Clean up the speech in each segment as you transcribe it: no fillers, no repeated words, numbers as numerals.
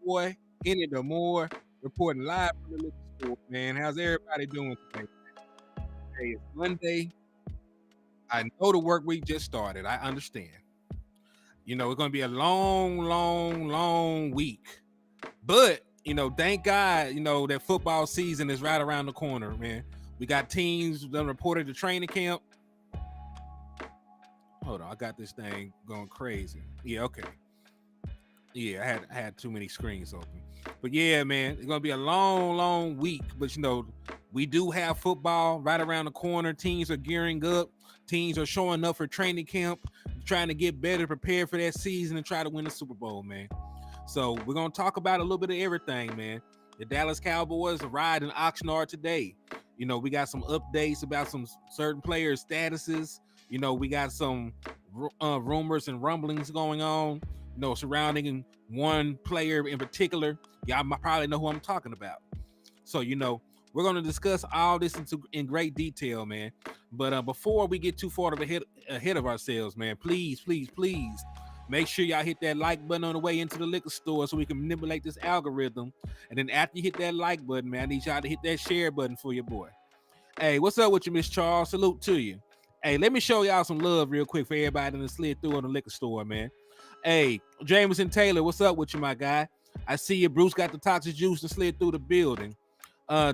boy, Hennythemoor, reporting live from the liquor store, man. How's everybody doing today? Hey, it's Monday. I know the work week just started. I understand. It's going to be a long, long, long week. But, thank God, that football season is right around the corner, man. We got teams that reported to training camp. Hold on, I got this thing going crazy. Yeah, okay. Yeah, I had too many screens open. But yeah, man, it's gonna be a long, long week. But we do have football right around the corner. Teams are gearing up. Teams are showing up for training camp, trying to get better, prepared for that season, and try to win the Super Bowl, man. So we're gonna talk about a little bit of everything, man. The Dallas Cowboys arrived in Oxnard today. We got some updates about some certain players' statuses. We got some rumors and rumblings going on, surrounding one player in particular. Y'all probably know who I'm talking about. So, we're going to discuss all this in great detail, man. But before we get too far ahead of ourselves, man, please, please, please make sure y'all hit that like button on the way into the liquor store so we can manipulate this algorithm. And then after you hit that like button, man, I need y'all to hit that share button for your boy. Hey, what's up with you, Miss Charles? Salute to you. Hey, let me show y'all some love real quick for everybody that slid through in the liquor store, man. Hey, Jameson Taylor, what's up with you, my guy? I see you. Bruce got the toxic juice and slid through the building.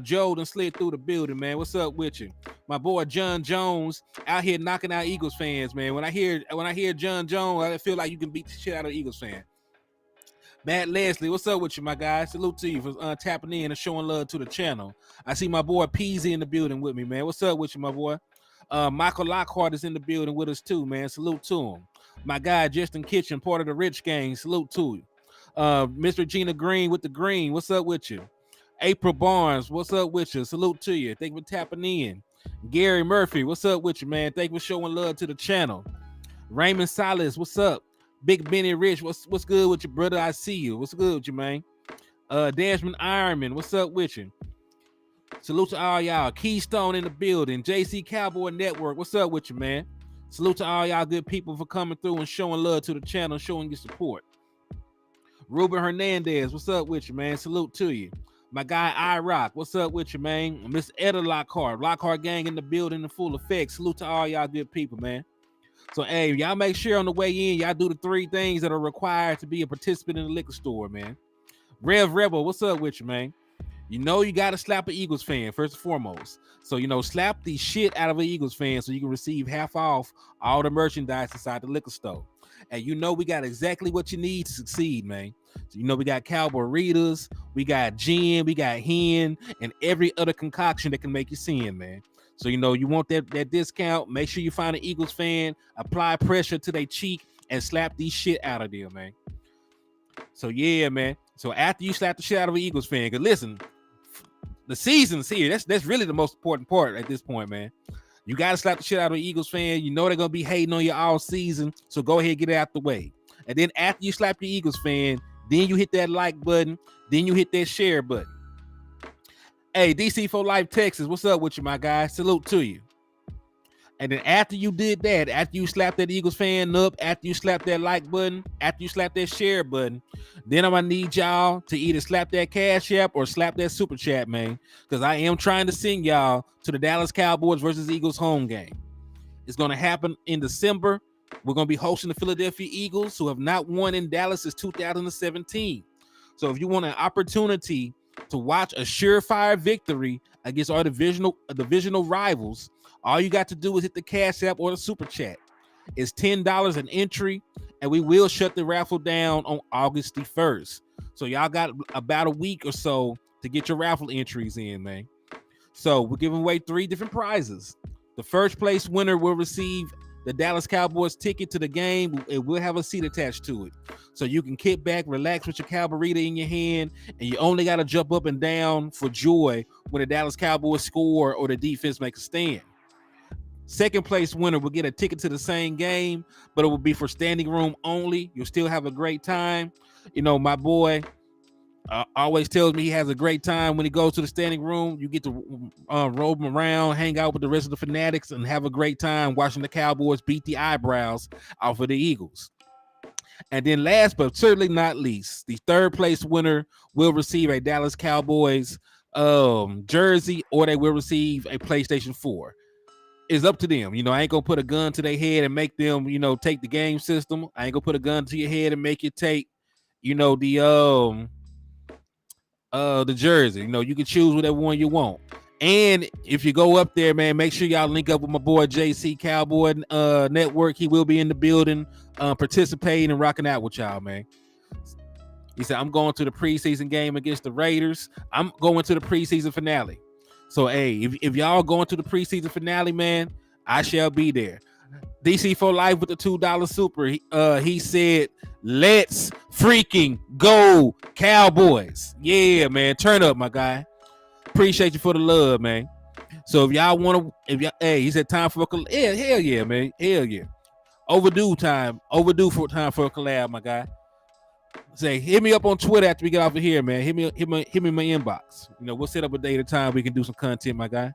Joe done slid through the building, man. What's up with you? My boy John Jones out here knocking out Eagles fans, man. When I hear John Jones, I feel like you can beat the shit out of Eagles fan. Matt Leslie, what's up with you, my guy? Salute to you for tapping in and showing love to the channel. I see my boy Peasy in the building with me, man. What's up with you, my boy? Michael Lockhart is in the building with us too, man. Salute to him. My guy Justin Kitchen, part of the Rich Gang. Salute to you. Mr. Gina Green with the green. What's up with you? April Barnes, what's up with you? Salute to you. Thank you for tapping in. Gary Murphy, what's up with you, man? Thank you for showing love to the channel. Raymond Salas, what's up? Big Benny Rich, what's good with you, brother? I see you. What's good with you, man? Desmond Ironman, what's up with you? Salute to all y'all. Keystone in the building. JC Cowboy Network, what's up with you, man? Salute to all y'all good people for coming through and showing love to the channel, showing your support. Ruben Hernandez, what's up with you, man? Salute to you. My guy iRock, what's up with you, man? Miss Etta Lockhart gang in the building in full effect. Salute to all y'all good people, man. So, hey, y'all make sure on the way in, y'all do the 3 things that are required to be a participant in the liquor store, man. Rev Rebel, what's up with you, man? You got to slap an Eagles fan, first and foremost. So, slap the shit out of an Eagles fan so you can receive half off all the merchandise inside the liquor store. And we got exactly what you need to succeed, man. So, we got Cowboy Readers, we got gin, we got hen, and every other concoction that can make you sin, man. So, you want that discount, make sure you find an Eagles fan, apply pressure to their cheek, and slap these shit out of there, man. So, yeah, man. So, after you slap the shit out of an Eagles fan, because listen, the season's here. That's really the most important part at this point, man. You got to slap the shit out of an Eagles fan. They're going to be hating on you all season, so go ahead and get it out the way. And then after you slap your Eagles fan, then you hit that like button, then you hit that share button. Hey, DC for Life Texas, what's up with you, my guy? Salute to you. And then after you did that, after you slap that Eagles fan up, after you slap that like button, after you slap that share button, then I'm going to need y'all to either slap that Cash App or slap that Super Chat, man, because I am trying to send y'all to the Dallas Cowboys versus Eagles home game. It's going to happen in December. We're going to be hosting the Philadelphia Eagles, who have not won in Dallas since 2017. So if you want an opportunity to watch a surefire victory against our divisional rivals, all you got to do is hit the Cash App or the Super Chat. It's $10 an entry, and we will shut the raffle down on August the 1st. So y'all got about a week or so to get your raffle entries in, man. So we're giving away 3 different prizes. The first place winner will receive the Dallas Cowboys ticket to the game. It will have a seat attached to it. So you can kick back, relax with your Cowboy in your hand, and you only got to jump up and down for joy when the Dallas Cowboys score or the defense makes a stand. Second place winner will get a ticket to the same game, but it will be for standing room only. You'll still have a great time. My boy always tells me he has a great time when he goes to the standing room. You get to roll him around, hang out with the rest of the fanatics, and have a great time watching the Cowboys beat the eyebrows off of the Eagles. And then last but certainly not least, the third place winner will receive a Dallas Cowboys jersey, or they will receive a PlayStation 4. It's up to them. I ain't gonna put a gun to their head and make them, take the game system. I ain't gonna put a gun to your head and make you take, the jersey. You can choose whatever one you want. And if you go up there, man, make sure y'all link up with my boy JC Cowboy Network. He will be in the building, participating and rocking out with y'all, man. He said, I'm going to the preseason game against the Raiders. I'm going to the preseason finale. So, hey, if y'all going to the preseason finale, man, I shall be there. DC for Life with the $2 super. He said, let's freaking go Cowboys. Yeah, man. Turn up, my guy. Appreciate you for the love, man. So if y'all want to, he said time for a collab. Yeah, hell yeah, man. Hell yeah. Overdue for time for a collab, my guy. Say, hit me up on Twitter after we get off of here, man. Hit me in my inbox. We'll set up a day at a time. We can do some content, my guy.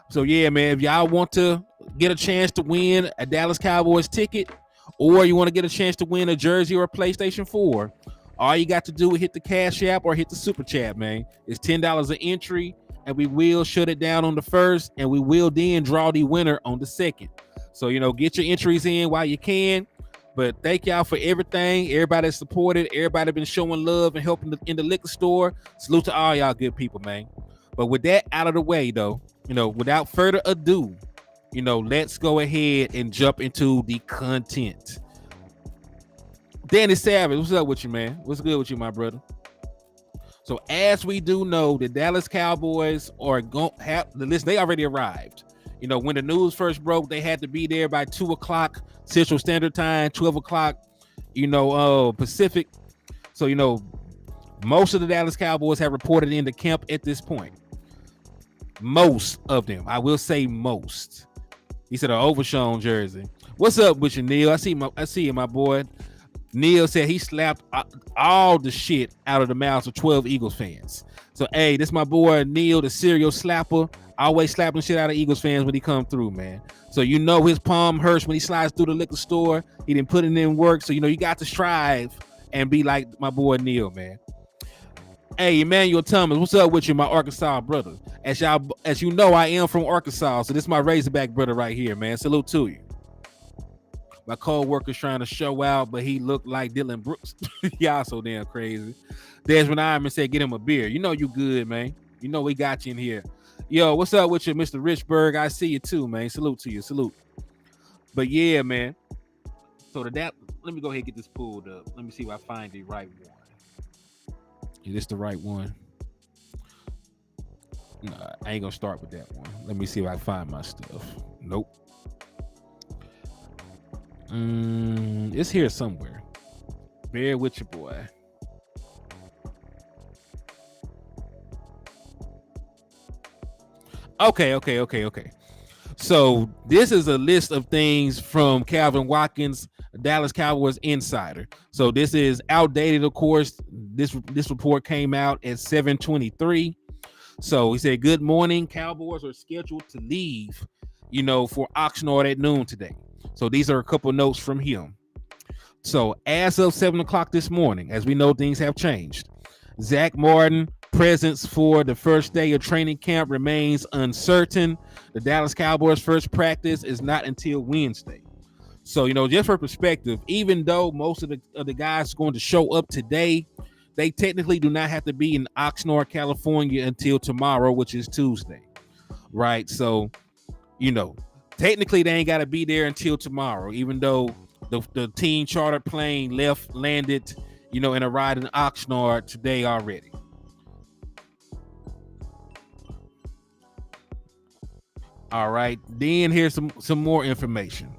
So yeah, man, if y'all want to get a chance to win a Dallas Cowboys ticket, or you want to get a chance to win a jersey or a PlayStation 4, all you got to do is hit the Cash App or hit the Super Chat, man. It's $10 an entry, and we will shut it down on the first, and we will then draw the winner on the second. So, get your entries in while you can. But thank y'all for everything. Everybody supported. Everybody been showing love and helping in the liquor store. Salute to all y'all good people, man. But with that out of the way, though, without further ado, let's go ahead and jump into the content. Danny Savage, what's up with you, man? What's good with you, my brother? So as we do know, the Dallas Cowboys are going to have the list. They already arrived. When the news first broke, they had to be there by 2:00 Central Standard Time, 12:00, Pacific. So, most of the Dallas Cowboys have reported into camp at this point. Most of them. I will say most. He said an overshown jersey. What's up with you, Neil? I see you, my boy. Neil said he slapped all the shit out of the mouths of 12 Eagles fans. So, hey, this my boy Neil, the serial slapper. Always slapping shit out of Eagles fans when he come through, man. So his palm hurts when he slides through the liquor store. He didn't put it in work. So, you got to strive and be like my boy Neil, man. Hey, Emmanuel Thomas, what's up with you, my Arkansas brother? As you know, I am from Arkansas, so this is my Razorback brother right here, man. Salute to you. My co-worker's trying to show out, but he looked like Dylan Brooks. Y'all so damn crazy. Desmond Ironman said, get him a beer. You good, man. We got you in here. Yo, what's up with you, Mr. Richburg? I see you too, man. Salute to you. Salute. But yeah, man. So let me go ahead and get this pulled up. Let me see if I find the right one. Is this the right one? No, I ain't gonna start with that one. Let me see if I find my stuff. Nope. It's here somewhere. Bear with your boy. Okay. So this is a list of things from Calvin Watkins, Dallas Cowboys insider. So this is outdated, of course. This report came out at 7:23. So he said, good morning. Cowboys are scheduled to leave, for Oxnard at noon today. So these are a couple notes from him. So as of 7:00 this morning, as we know, things have changed. Zach Martin presence for the first day of training camp remains uncertain. The Dallas Cowboys' first practice is not until Wednesday. So, just for perspective, even though most of the guys are going to show up today, they technically do not have to be in Oxnard, California until tomorrow, which is Tuesday. Right? So, technically they ain't got to be there until tomorrow, even though the team chartered plane landed, in a ride in Oxnard today already. All right. Then here's some more information,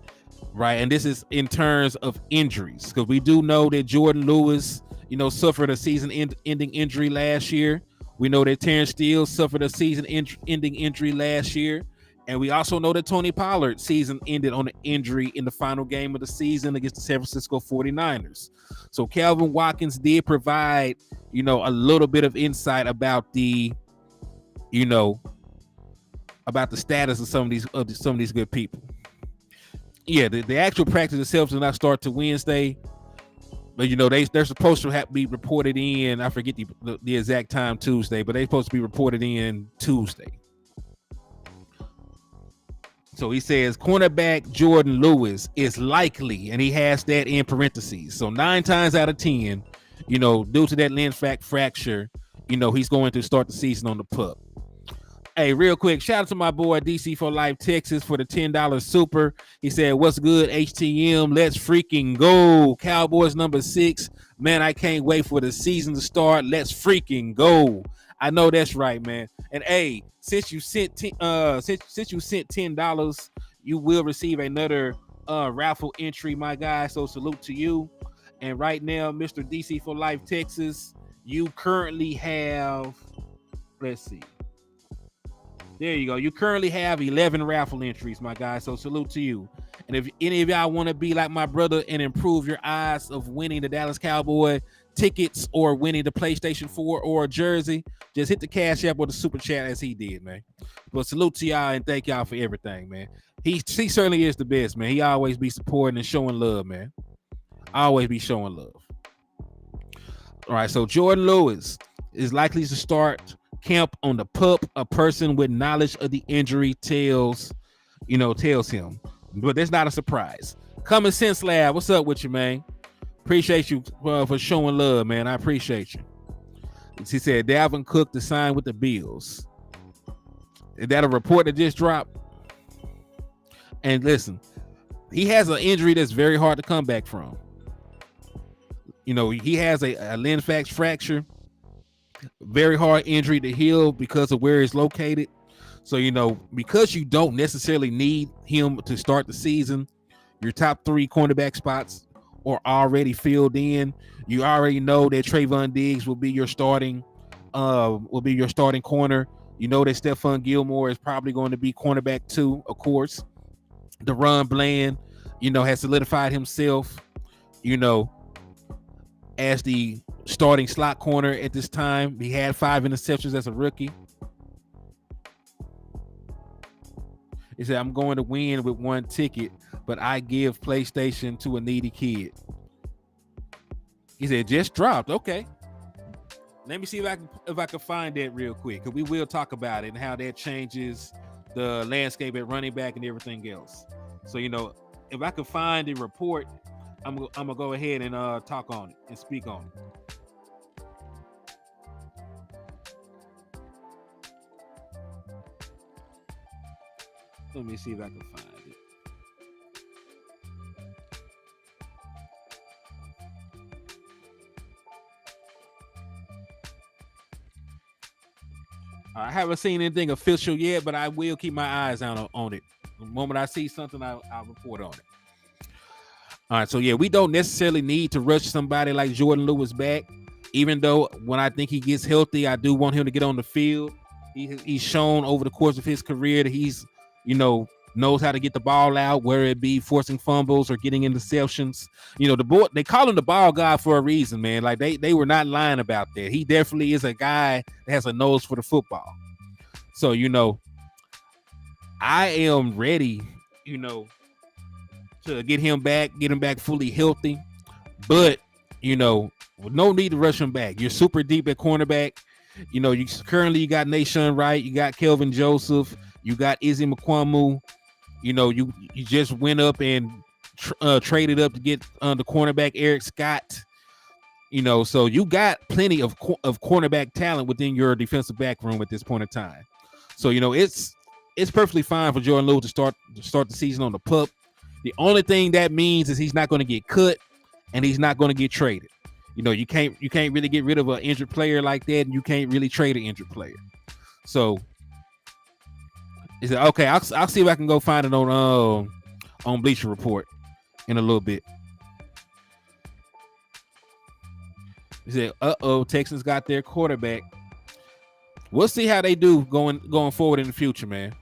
right? And this is in terms of injuries, because we do know that Jordan Lewis, suffered a season-ending injury last year. We know that Terrence Steele suffered a season-ending injury last year. And we also know that Tony Pollard's season ended on an injury in the final game of the season against the San Francisco 49ers. So Calvin Watkins did provide, a little bit of insight about about the status of some of these good people. Yeah, the actual practice itself does not start till Wednesday. But they're supposed to be reported in. I forget the exact time Tuesday, but they're supposed to be reported in Tuesday. So he says cornerback Jordan Lewis is likely, and he has that in parentheses. So 9 times out of 10, due to that limb fracture, he's going to start the season on the PUP. Hey, real quick, shout out to my boy DC for Life Texas for the $10 super. He said, "What's good, HTM? Let's freaking go. Cowboys number 6. Man, I can't wait for the season to start. Let's freaking go." I know that's right, man. And hey, since you sent $10, you will receive another raffle entry, my guy. So salute to you. And right now, Mr. DC for Life Texas, you currently have, let's see. There you go. You currently have 11 raffle entries, my guy. So salute to you. And if any of y'all want to be like my brother and improve your odds of winning the Dallas Cowboy tickets or winning the PlayStation 4 or a jersey, just hit the Cash App or the Super Chat as he did, man. But salute to y'all and thank y'all for everything, man. He certainly is the best, man. He always be supporting and showing love, man. Always be showing love. All right, so Jordan Lewis is likely to start camp on the PUP. A person with knowledge of the injury tells him, but that's not a surprise. Common Sense Lab, what's up with you, man? Appreciate you for showing love, man. I appreciate you. He said Dalvin Cook to sign with the Bills. Is that a report that just dropped? And listen, he has an injury that's very hard to come back from. He has a limb fracture. Very hard injury to heal because of where it's located. So, because you don't necessarily need him to start the season, your top 3 cornerback spots are already filled in. You already know that Trayvon Diggs will be your starting corner. That Stephon Gilmore is probably going to be cornerback 2, of course. Deron Bland, has solidified himself, as the starting slot corner at this time. He had 5 interceptions as a rookie. He said, "I'm going to win with 1 ticket, but I give PlayStation to a needy kid." He said, "Just dropped." Okay. Let me see if I can find that real quick, because we will talk about it and how that changes the landscape at running back and everything else. So, if I can find the report, I'm gonna go ahead and talk on it and speak on it. Let me see if I can find it. I haven't seen anything official yet, but I will keep my eyes on it. The moment I see something, I'll report on it. All right, so yeah, we don't necessarily need to rush somebody like Jordan Lewis back, even though when I think he gets healthy, I do want him to get on the field. He's shown over the course of his career that he's, knows how to get the ball out, whether it be forcing fumbles or getting interceptions. They call him the ball guy for a reason, man. Like they were not lying about that. He definitely is a guy that has a nose for the football. So, I am ready, to get him back fully healthy. But, no need to rush him back. You're super deep at cornerback. You got Nahshon Wright, you got Kelvin Joseph, you got Izzy McQuamu. You just went up and traded up to get the cornerback Eric Scott. So you got plenty of cornerback talent within your defensive back room at this point in time. So it's perfectly fine for Jordan Lewis to start the season on the PUP. The only thing that means is he's not going to get cut and he's not going to get traded. You can't really get rid of an injured player like that, and you can't really trade an injured player. So he said, "Okay, I'll see if I can go find it on Bleacher Report in a little bit." He said, Texans got their quarterback. We'll see how they do going forward in the future, man.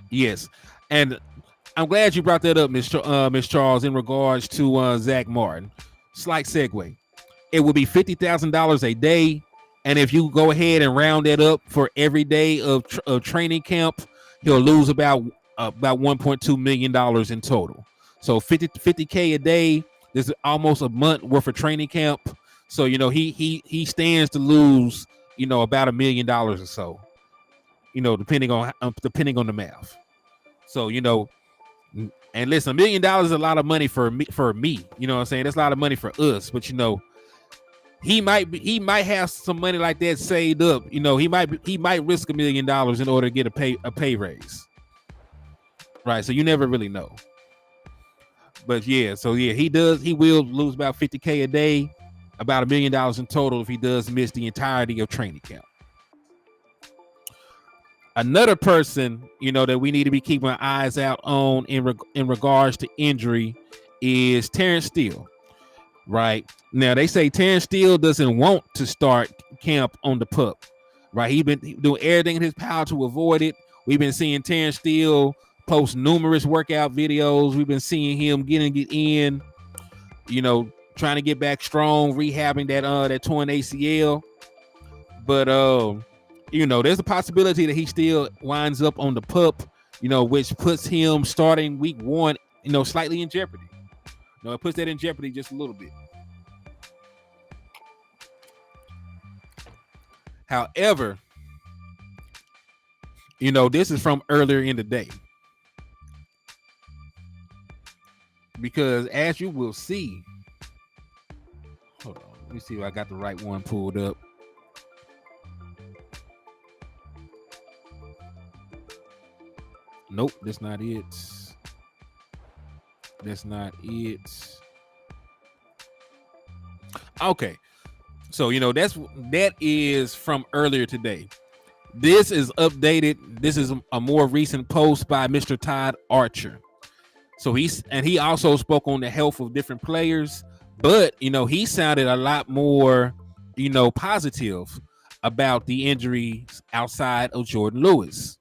Yes, and I'm glad you brought that up, Miss Charles, in regards to Zach Martin. Slight segue. It will be $50,000 a day, and if you go ahead and round that up for every day of training camp, he'll lose about $1.2 million in total. So 50K a day. This is almost a month worth of training camp. So he stands to lose about $1 million or so. Depending on the math. So and listen, $1 million is a lot of money for me. You know what I'm saying? That's a lot of money for us. But he might have some money like that saved up. He might risk $1 million in order to get a pay raise. Right. So you never really know. But he will lose about 50K a day, about $1 million in total if he does miss the entirety of training camp. Another person, that we need to be keeping our eyes out on in regards to injury is Terrence Steele. Right now, they say Terrence Steele doesn't want to start camp on the PUP. Right, he's been doing everything in his power to avoid it. We've been seeing Terrence Steele post numerous workout videos. We've been seeing him getting it in, trying to get back strong, rehabbing that torn ACL. But there's a possibility that he still winds up on the PUP, which puts him starting week 1, slightly in jeopardy. It puts that in jeopardy just a little bit. However, this is from earlier in the day. Because as you will see, hold on, let me see if I got the right one pulled up. Nope, that's not it. That's not it. Okay. So, that is from earlier today. This is updated. This is a more recent post by Mr. Todd Archer. So he also spoke on the health of different players, but he sounded a lot more, positive about the injuries outside of Jordan Lewis.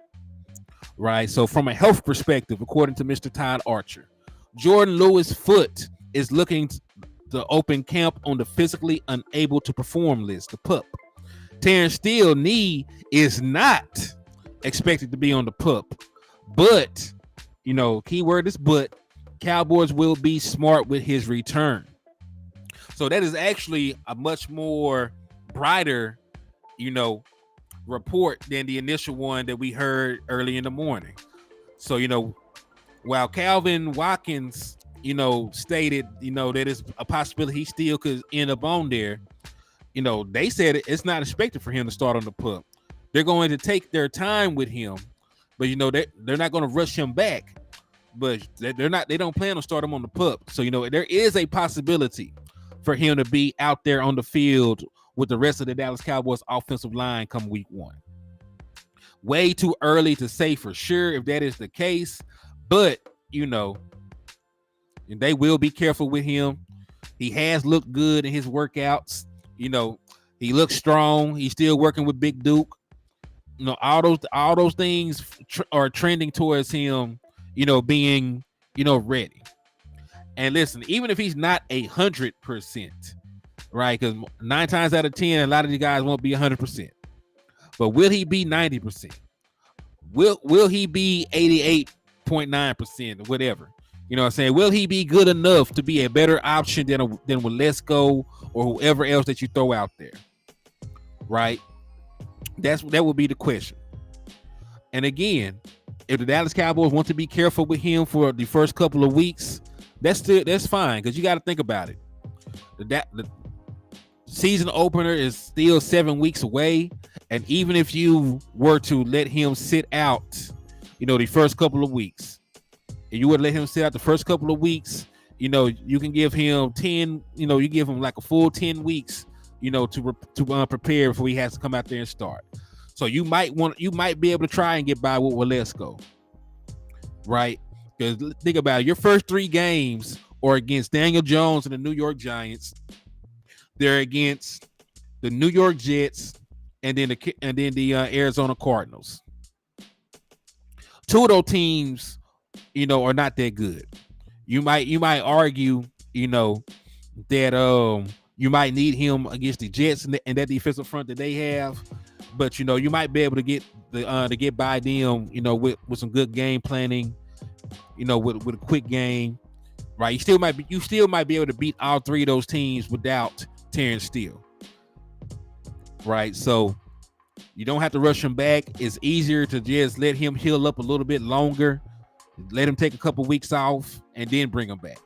Right. So from a health perspective, according to Mr. Todd Archer, Jordan Lewis' foot is looking to open camp on the physically unable to perform list, the PUP. Terrence Steele knee is not expected to be on the PUP, but keyword is but, Cowboys will be smart with his return. So that is actually a much more brighter, report than the initial one that we heard early in the morning. So, while Calvin Watkins, stated, that it's a possibility he still could end up on there, they said it's not expected for him to start on the PUP. They're going to take their time with him, but they're not going to rush him back. But they don't plan on starting him on the PUP. So there is a possibility for him to be out there on the field with the rest of the Dallas Cowboys offensive line come week 1. Way too early to say for sure if that is the case, but they will be careful with him. He has looked good in his workouts. He looks strong. He's still working with Big Duke. All those things are trending towards him, being, ready. And listen, even if he's not 100%, right? Because 9 times out of 10, a lot of these guys won't be 100%. But will he be 90%? Will he be 88.9% or whatever? You know what I'm saying? Will he be good enough to be a better option than Waletzko or whoever else that you throw out there? Right? That would be the question. And again, if the Dallas Cowboys want to be careful with him for the first couple of weeks, that's fine, because you got to think about it. The season opener is still 7 weeks away, and even if you were to let him sit out, the first couple of weeks, and you would let him sit out the first couple of weeks, you can give him 10, you give him like a full 10 weeks, to prepare before he has to come out there and start. So you might be able to try and get by with Waletzko, right? Because think about it, your first 3 games are against Daniel Jones and the New York Giants. They're against the New York Jets and then the Arizona Cardinals. 2 of those teams, are not that good. You might argue, that you might need him against the Jets and that defensive front that they have, but you might be able to get by them, with some good game planning, with a quick game, right? You still might be able to beat all three of those teams without Terrence Steele, right? So you don't have to rush him back. It's easier to just let him heal up a little bit longer, let him take a couple weeks off, and then bring him back,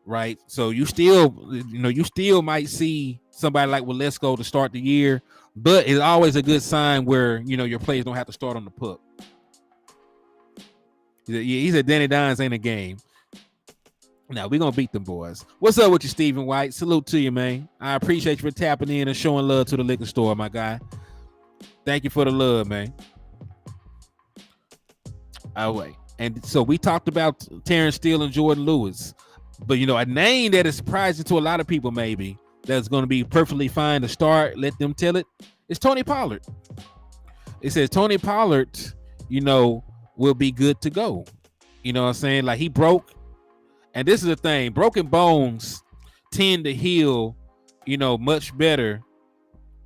right? So you still might see somebody like Walesko to start the year, but it's always a good sign where your players don't have to start on the puck. He said Danny Dimes ain't a game. Now we're gonna beat them boys. What's up with you, Stephen White? Salute to you, man. I appreciate you for tapping in and showing love to the liquor store, my guy. Thank you for the love, man. All right. And so we talked about Terrence Steele and Jordan Lewis, but a name that is surprising to a lot of people, maybe that's going to be perfectly fine to start. Let them tell it. It's Tony Pollard. It says Tony Pollard, will be good to go. You know what I'm saying? Like he broke. And this is the thing, broken bones tend to heal, much better,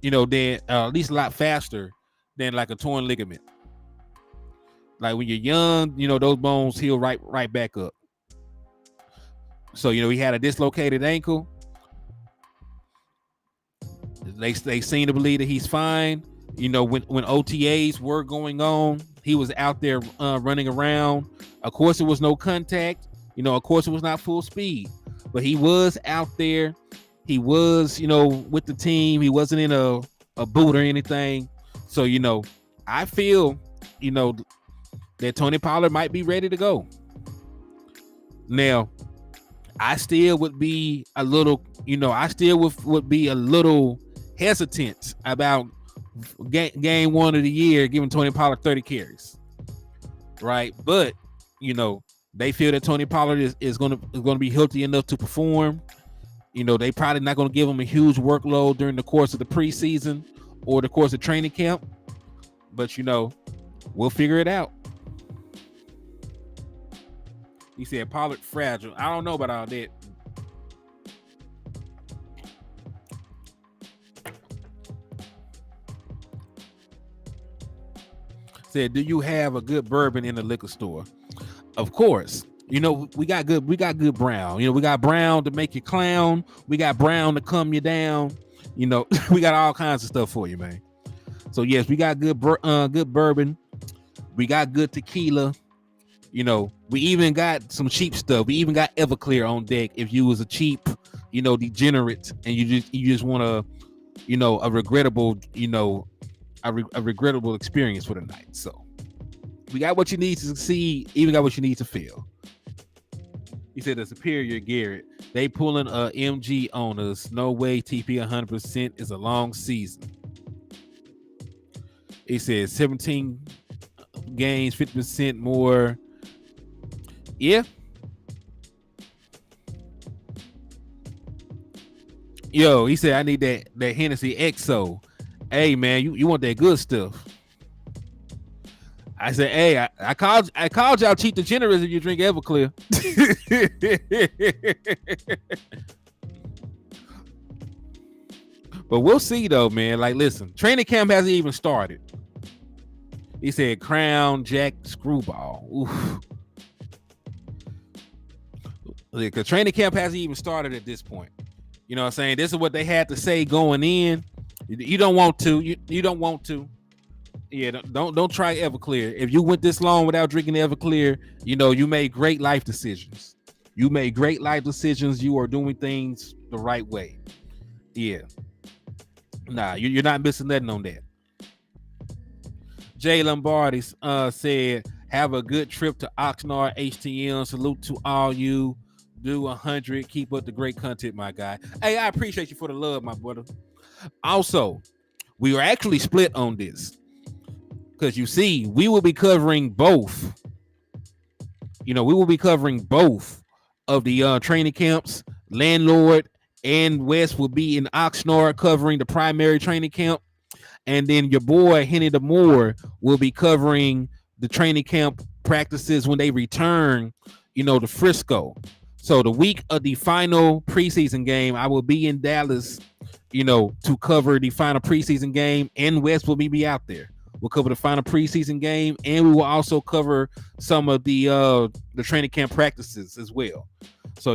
than at least a lot faster than like a torn ligament. Like when you're young, those bones heal right back up. So, he had a dislocated ankle. They seem to believe that he's fine. When OTAs were going on, he was out there running around. Of course, there was no contact. Of course, it was not full speed, but he was out there. He was, with the team. He wasn't in a boot or anything. So, I feel, that Tony Pollard might be ready to go. Now, I still would be a little, would be a little hesitant about game one of the year giving Tony Pollard 30 carries, right? But, they feel that Tony Pollard is going to be healthy enough to perform. They probably not going to give him a huge workload during the course of the preseason or the course of training camp. But, we'll figure it out. He said Pollard fragile. I don't know about all that. Said, do you have a good bourbon in the liquor store? Of course. We got good brown. We got brown to make you clown. We got brown to calm you down. We got all kinds of stuff for you, man. So yes, we got good bourbon. We got good tequila. We even got some cheap stuff. We even got Everclear on deck if you was a cheap, degenerate and you just want a regrettable, a regrettable experience for the night. So we got what you need to succeed, even got what you need to fail. He said the Superior Garrett, they pulling a MG on us. No way TP 100% is a long season. He said 17 games, 50% more. Yeah. Yo, he said I need that Hennessy XO. Hey man, you want that good stuff. I said, hey, I called y'all cheap degenerates if you drink Everclear. But we'll see though, man. Like, listen, training camp hasn't even started. He said Crown Jack Screwball. Oof. Because training camp hasn't even started at this point. You know what I'm saying? This is what they had to say going in. You don't want to. You don't want to. Yeah, don't try Everclear. If you went this long without drinking Everclear, you made great life decisions. You made great life decisions. You are doing things the right way. Yeah. Nah, you're not missing nothing on that. Jay Lombardi said, have a good trip to Oxnard HTM. Salute to all you. Do 100. Keep up the great content, my guy. Hey, I appreciate you for the love, my brother. Also, we are actually split on this. Because you see, we will be covering both. We will be covering both of the training camps. Landlord and West will be in Oxnard covering the primary training camp. And then your boy, Hennythemoor, will be covering the training camp practices when they return, to Frisco. So the week of the final preseason game, I will be in Dallas, to cover the final preseason game. And West will be out there. We'll cover the final preseason game, and we will also cover some of the training camp practices as well. So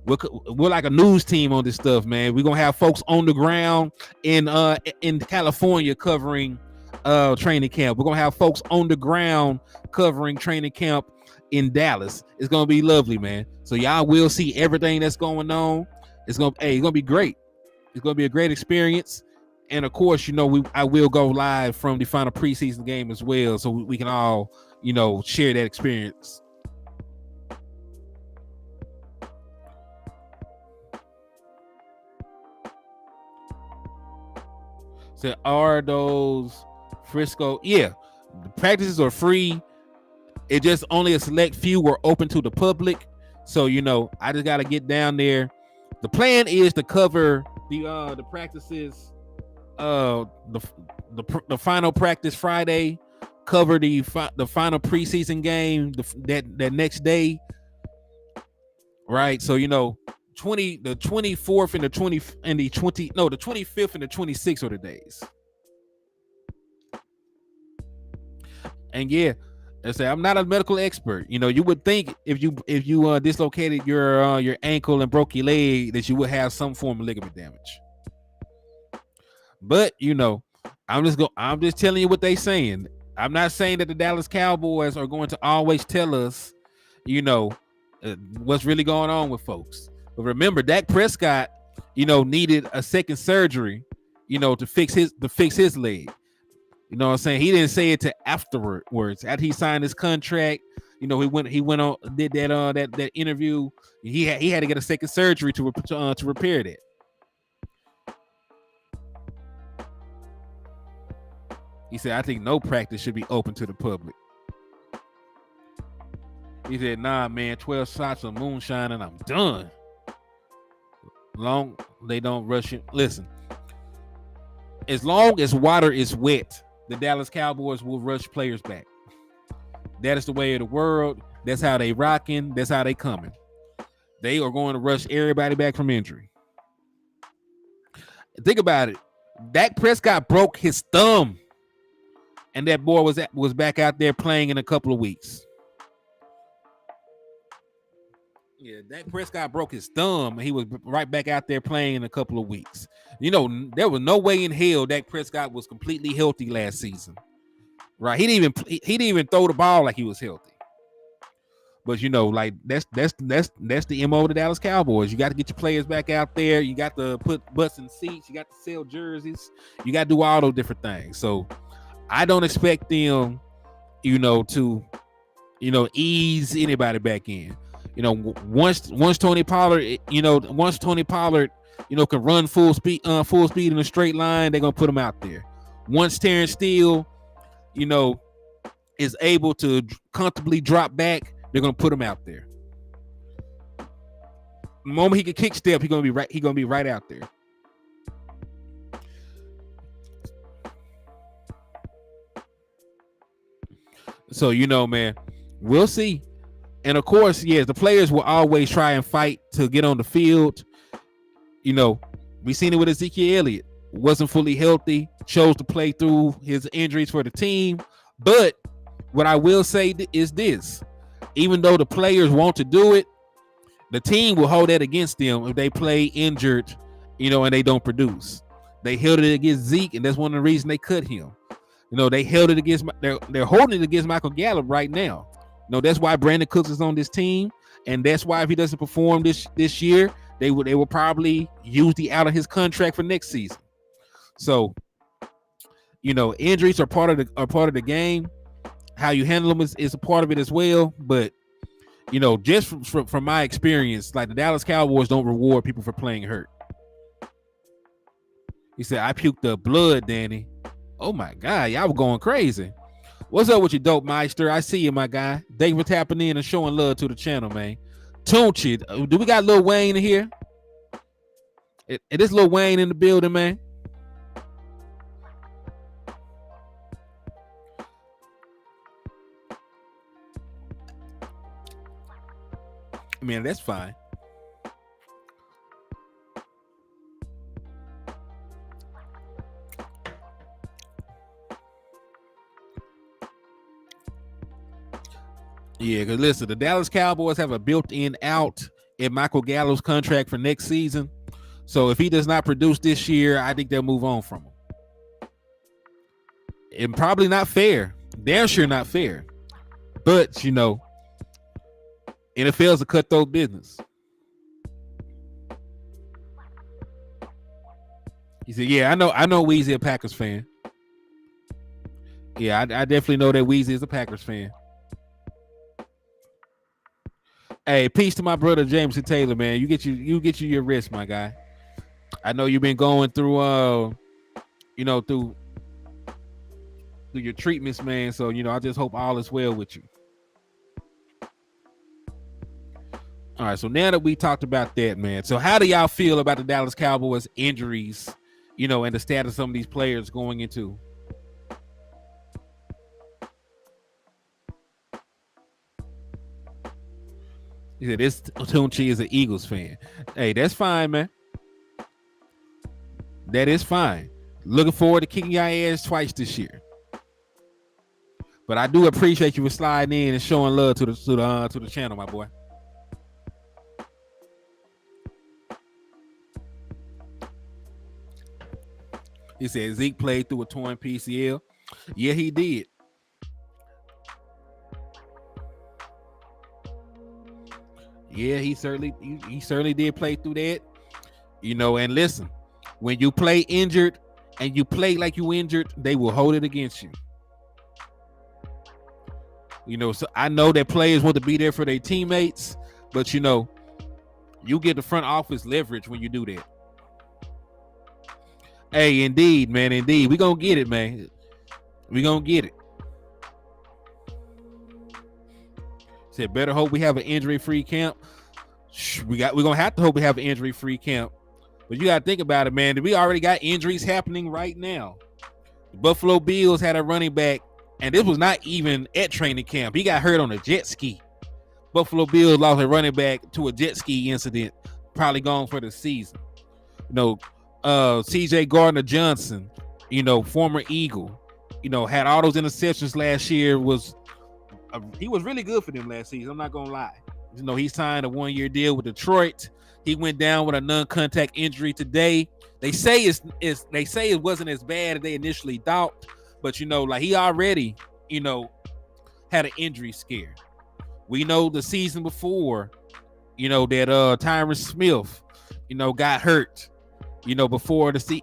we're like a news team on this stuff, man. We're gonna have folks on the ground in California covering training camp. We're gonna have folks on the ground covering training camp in Dallas. It's gonna be lovely, man. So y'all will see everything that's going on. It's gonna be great. It's gonna be a great experience. And of course, I will go live from the final preseason game as well, so we can all, share that experience. So are those Frisco? Yeah, the practices are free. It just only a select few were open to the public. So I just gotta get down there. The plan is to cover the practices, the final practice Friday, cover the final preseason game that next day, right? So the 24th and the 25th and the 26th are the days. And yeah, I say I'm not a medical expert. You would think if you dislocated your ankle and broke your leg that you would have some form of ligament damage. But I'm just telling you what they saying. I'm not saying that the Dallas Cowboys are going to always tell us, what's really going on with folks. But remember, Dak Prescott, needed a second surgery, to fix his leg. You know what I'm saying? He didn't say it to afterwards. After he signed his contract, he went on, did that interview. He had to get a second surgery to repair that. He said, I think no practice should be open to the public. He said, nah, man, 12 shots of moonshine and I'm done. Long they don't rush it. Listen, as long as water is wet, the Dallas Cowboys will rush players back. That is the way of the world. That's how they rocking. That's how they coming. They are going to rush everybody back from injury. Think about it. Dak Prescott broke his thumb, and that boy was back out there playing in a couple of weeks. Yeah, Dak Prescott broke his thumb, and he was right back out there playing in a couple of weeks. There was no way in hell Dak Prescott was completely healthy last season. Right? He didn't even throw the ball like he was healthy. But like that's the MO of the Dallas Cowboys. You got to get your players back out there. You got to put butts in seats. You got to sell jerseys. You got to do all those different things. So I don't expect them, to, ease anybody back in. Once Tony Pollard, can run full speed in a straight line, they're gonna put him out there. Once Terrence Steele, is able to comfortably drop back, they're gonna put him out there. The moment he can kick step, he's gonna be right out there. So man, we'll see. And of course, yes, the players will always try and fight to get on the field. We seen it with Ezekiel Elliott. Wasn't fully healthy, chose to play through his injuries for the team. But what I will say is this: even though the players want to do it, the team will hold that against them if they play injured, and they don't produce. They held it against Zeke, and that's one of the reasons they cut him. They held it against. They're holding it against Michael Gallup right now. That's why Brandon Cooks is on this team, and that's why if he doesn't perform this year, they will probably use the out of his contract for next season. So, injuries are part of the game. How you handle them is a part of it as well. But just from my experience, like the Dallas Cowboys don't reward people for playing hurt. He said, "I puked up blood, Danny." Oh my God, y'all were going crazy. What's up with you, Dope Meister? I see you, my guy. Thank you for tapping in and showing love to the channel, man. Tunchi, do we got Lil Wayne in here? Is Lil Wayne in the building, man? Man, that's fine. Yeah, because listen, the Dallas Cowboys have a built-in out in Michael Gallow's contract for next season. So if he does not produce this year, I think they'll move on from him. And probably not fair. Damn sure not fair. But, you know, NFL's a cutthroat business. He said, yeah, I know Weezy a Packers fan. Yeah, I definitely know that Weezy is a Packers fan. Hey, peace to my brother Jameson Taylor, man. You get your rest, my guy. I know you've been going through through your treatments, man. So, you know, I just hope all is well with you. All right, so now that we talked about that, man. So how do y'all feel about the Dallas Cowboys injuries, you know, and the status of some of these players going into? He said this Tunchi is an Eagles fan. Hey, that's fine, man. That is fine. Looking forward to kicking your ass twice this year. But I do appreciate you for sliding in and showing love to the channel, my boy. He said Zeke played through a torn PCL. Yeah, he did. Yeah, he certainly did play through that. You know, and listen, when you play injured and you play like you injured, they will hold it against you. You know, so I know that players want to be there for their teammates, but you know, you get the front office leverage when you do that. Hey, indeed, man, indeed. We gonna get it, man. We gonna get it. Said, better hope we have an injury-free camp. We're gonna have to hope we have an injury-free camp. But you gotta think about it, man. We already got injuries happening right now. The Buffalo Bills had a running back, and this was not even at training camp. He got hurt on a jet ski. Buffalo Bills lost a running back to a jet ski incident, probably gone for the season. You know, CJ Gardner-Johnson, you know, former Eagle, you know, had all those interceptions last year. He was really good for them last season. I'm not gonna lie. You know, he signed a 1-year deal with Detroit. He went down with a non-contact injury today. They say it wasn't as bad as they initially thought, but you know, like he already, you know, had an injury scare. We know the season before, you know, that Tyron Smith, you know, got hurt, you know, before you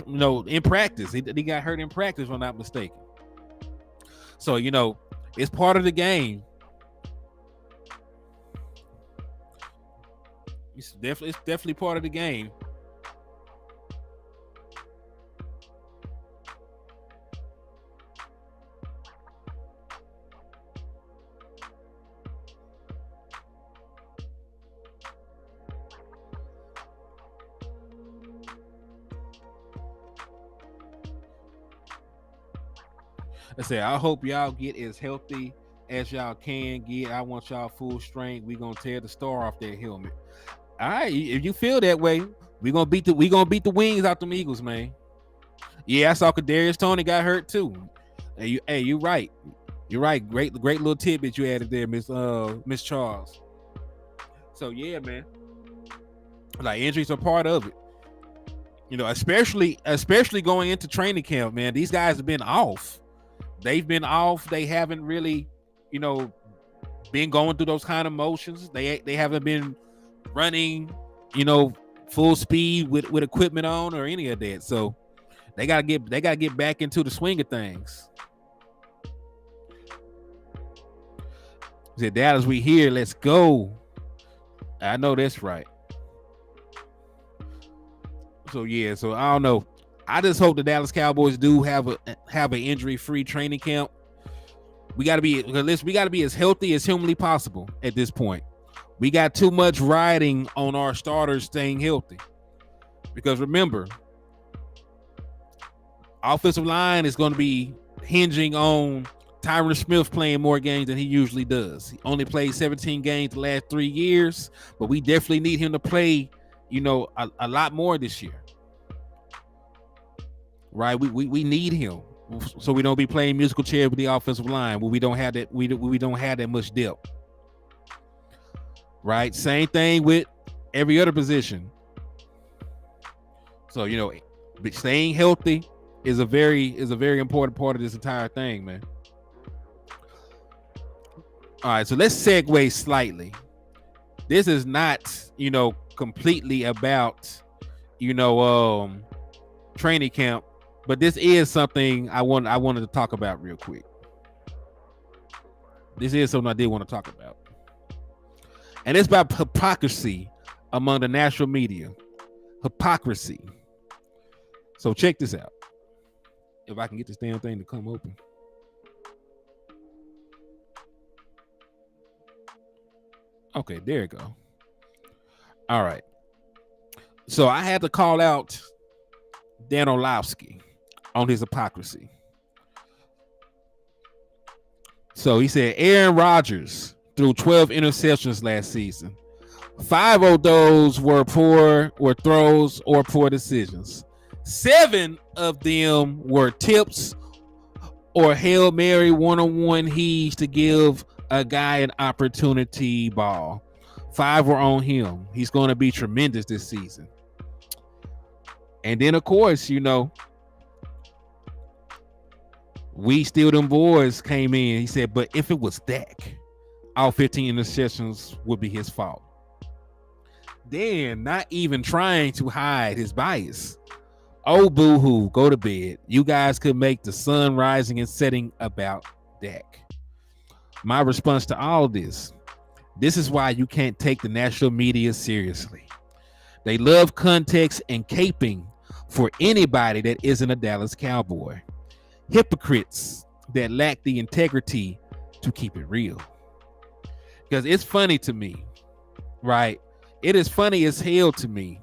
know, in practice. He got hurt in practice, if I'm not mistaken. So, you know, it's part of the game. It's definitely part of the game. I say, I hope y'all get as healthy as y'all can get. I want y'all full strength. We gonna tear the star off that helmet. All right, if you feel that way, we gonna beat the wings out them Eagles, man. Yeah, I saw Kadarius Toney got hurt too. Hey, you right. You're right. Great little tidbit you added there, Miss Charles. So yeah, man. Like injuries are part of it. You know, especially going into training camp, man. These guys have been off. They've been off. They haven't really, you know, been going through those kind of motions. They haven't been running, you know, full speed with equipment on or any of that. So they gotta get back into the swing of things. He said, Dallas, we here. Let's go. I know that's right. So yeah, so I don't know. I just hope the Dallas Cowboys do have an injury-free training camp. We gotta be as healthy as humanly possible at this point. We got too much riding on our starters staying healthy. Because remember, offensive line is going to be hinging on Tyron Smith playing more games than he usually does. He only played 17 games the last 3 years, but we definitely need him to play, you know, a lot more this year. Right? We need him. so we don't be playing musical chairs with the offensive line where we don't have that we don't have that much depth. Right? Same thing with every other position. So, staying healthy is a very important part of this entire thing, man. All right, so let's segue slightly. This is not, completely about, training camp, but this is something I wanted to talk about real quick. This is something I did want to talk about. And it's about hypocrisy among the national media. Hypocrisy. So check this out. If I can get this damn thing to come open. Okay, there you go. All right. So I had to call out Dan Orlovsky on his hypocrisy. So he said Aaron Rodgers threw 12 interceptions last season. 5 of those were throws or poor decisions. 7 of them were tips or Hail Mary one-on-one heaves to give a guy an opportunity ball. 5 were on him. He's going to be tremendous this season. And then, of course, we still them boys came in. He said, but if it was Dak, all 15 interceptions would be his fault. Then, not even trying to hide his bias. Oh, boo-hoo, go to bed. You guys could make the sun rising and setting about Dak. My response to all this is why you can't take the national media seriously. They love context and caping for anybody that isn't a Dallas Cowboy. Hypocrites that lack the integrity to keep it real. Because it's funny to me, right? It is funny as hell to me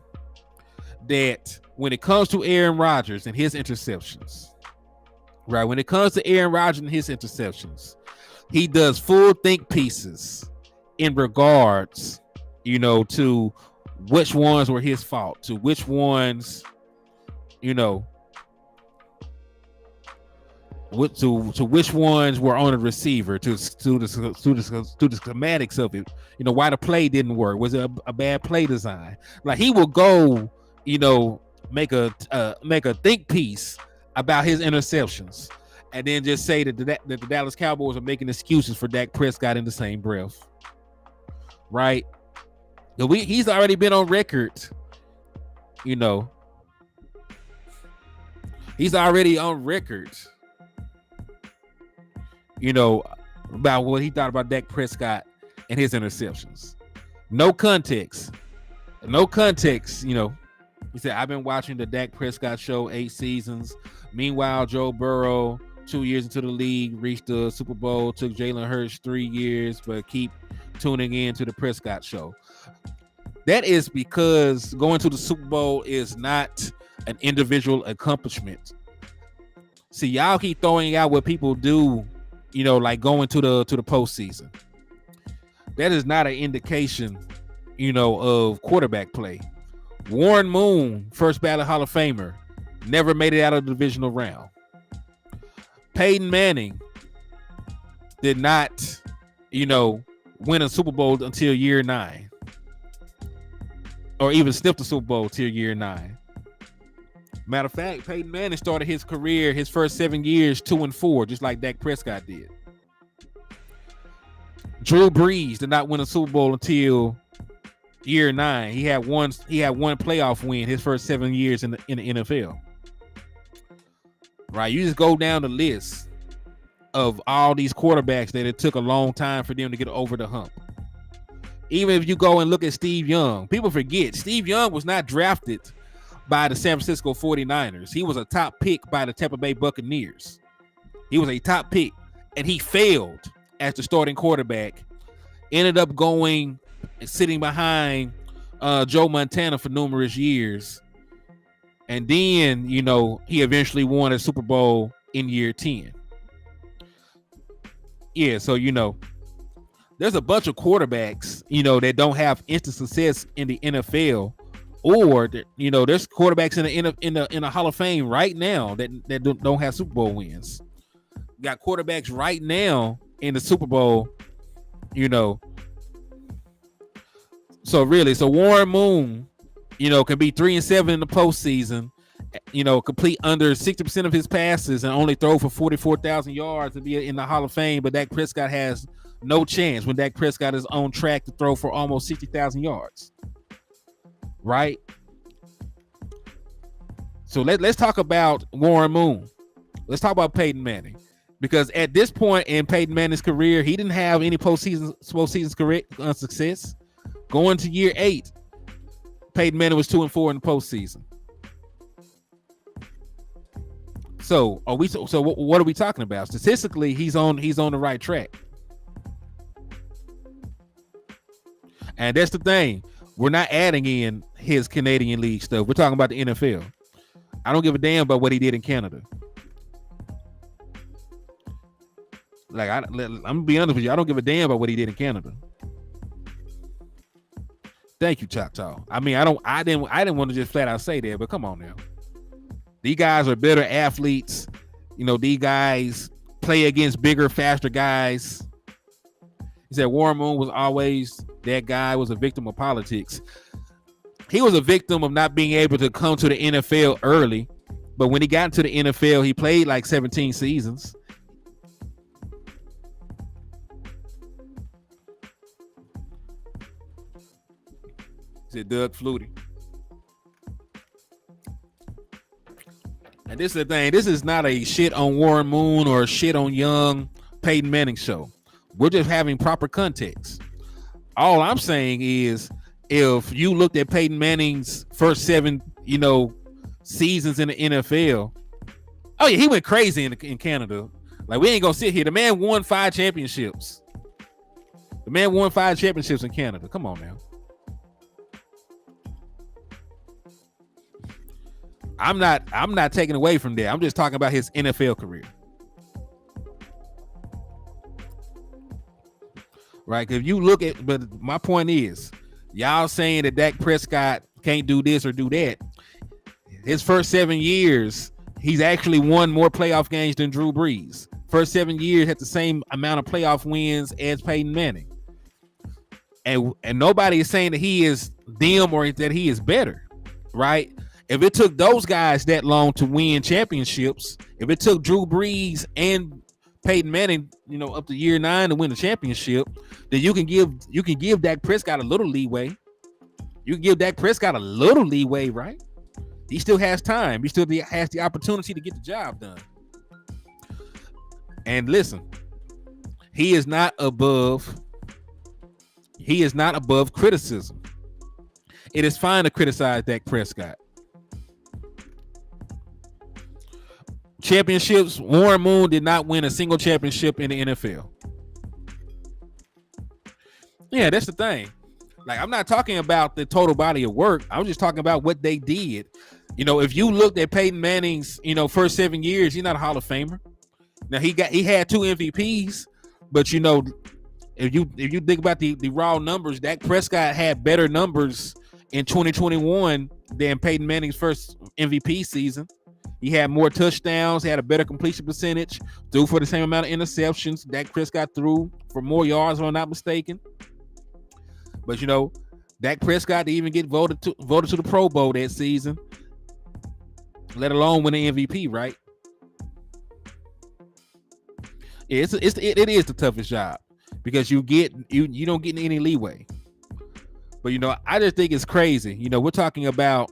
that when it comes to Aaron Rodgers and his interceptions, right? When it comes to Aaron Rodgers and his interceptions, he does full think pieces in regards, to which ones were his fault, to which ones, to which ones were on the receiver, to the schematics of it, why the play didn't work. Was it a bad play design? Like he will go, make a think piece about his interceptions, and then just say that the Dallas Cowboys are making excuses for Dak Prescott in the same breath, right? He's already been on record, he's already on record, about what he thought about Dak Prescott and his interceptions. No context. He said, I've been watching the Dak Prescott show 8 seasons. Meanwhile, Joe Burrow, 2 years into the league, reached the Super Bowl, took Jalen Hurts 3 years, but keep tuning in to the Prescott show. That is because going to the Super Bowl is not an individual accomplishment. See, y'all keep throwing out what people do, like going to the postseason. That is not an indication, of quarterback play. Warren Moon, first ballot Hall of Famer, never made it out of the divisional round. Peyton Manning did not, win a Super Bowl until year 9. Or even sniff the Super Bowl till year 9. Matter of fact, Peyton Manning started his career, his first 7 years, 2-4, just like Dak Prescott did. Drew Brees did not win a Super Bowl until year 9. He had one playoff win his first 7 years in the NFL. Right, you just go down the list of all these quarterbacks that it took a long time for them to get over the hump. Even if you go and look at Steve Young, people forget Steve Young was not drafted by the San Francisco 49ers. He was a top pick by the Tampa Bay Buccaneers. He was a top pick, and he failed as the starting quarterback. Ended up going and sitting behind Joe Montana for numerous years. And then, he eventually won a Super Bowl in year 10. Yeah, so, there's a bunch of quarterbacks, that don't have instant success in the NFL or there's quarterbacks in the Hall of Fame right now that don't have Super Bowl wins. Got quarterbacks right now in the Super Bowl, So Warren Moon, can be 3-7 in the postseason, complete under 60% of his passes and only throw for 44,000 yards to be in the Hall of Fame. But Dak Prescott has no chance when Dak Prescott is on track to throw for almost 60,000 yards. Right? So let's talk about Warren Moon. Let's talk about Peyton Manning. Because at this point in Peyton Manning's career, he didn't have any postseason career success. Going to year 8, Peyton Manning was 2-4 in the postseason. So what are we talking about? Statistically, he's on the right track. And that's the thing. We're not adding in his Canadian League stuff. We're talking about the NFL. I don't give a damn about what he did in Canada. Like I'm gonna be honest with you, I don't give a damn about what he did in Canada. Thank you, Choctaw. I mean, I didn't want to just flat out say that, but come on now. These guys are better athletes. These guys play against bigger, faster guys. He said Warren Moon was always that guy, was a victim of politics. He was a victim of not being able to come to the NFL early, but when he got into the NFL, he played like 17 seasons. Said Doug Flutie. And this is the thing. This is not a shit on Warren Moon or a shit on young Peyton Manning show. We're just having proper context. All I'm saying is, if you looked at Peyton Manning's first 7, seasons in the NFL, oh yeah, he went crazy in Canada. Like, we ain't gonna sit here. The man won 5 championships. The man won 5 championships in Canada. Come on now. I'm not taking away from that. I'm just talking about his NFL career. Right? If you look at, but my point is, y'all saying that Dak Prescott can't do this or do that. His first 7 years, he's actually won more playoff games than Drew Brees. First 7 years had the same amount of playoff wins as Peyton Manning. And nobody is saying that he is them or that he is better, right? If it took those guys that long to win championships, if it took Drew Brees and Peyton Manning, up to year 9 to win the championship, then you can give Dak Prescott a little leeway. You can give Dak Prescott a little leeway, right? He still has time. He still has the opportunity to get the job done. And listen, he is not above criticism. It is fine to criticize Dak Prescott. Championships, Warren Moon did not win a single championship in the NFL. Yeah, that's the thing. Like, I'm not talking about the total body of work. I'm just talking about what they did. If you looked at Peyton Manning's, first 7 years, he's not a Hall of Famer. Now he had 2 MVPs, but if you think about the raw numbers, Dak Prescott had better numbers in 2021 than Peyton Manning's first MVP season. He had more touchdowns, had a better completion percentage, threw for the same amount of interceptions. Dak Prescott threw for more yards, if I'm not mistaken. But Dak Prescott didn't even get voted to the Pro Bowl that season, let alone win an MVP, right? It is the toughest job because you don't get any leeway. But I just think it's crazy. We're talking about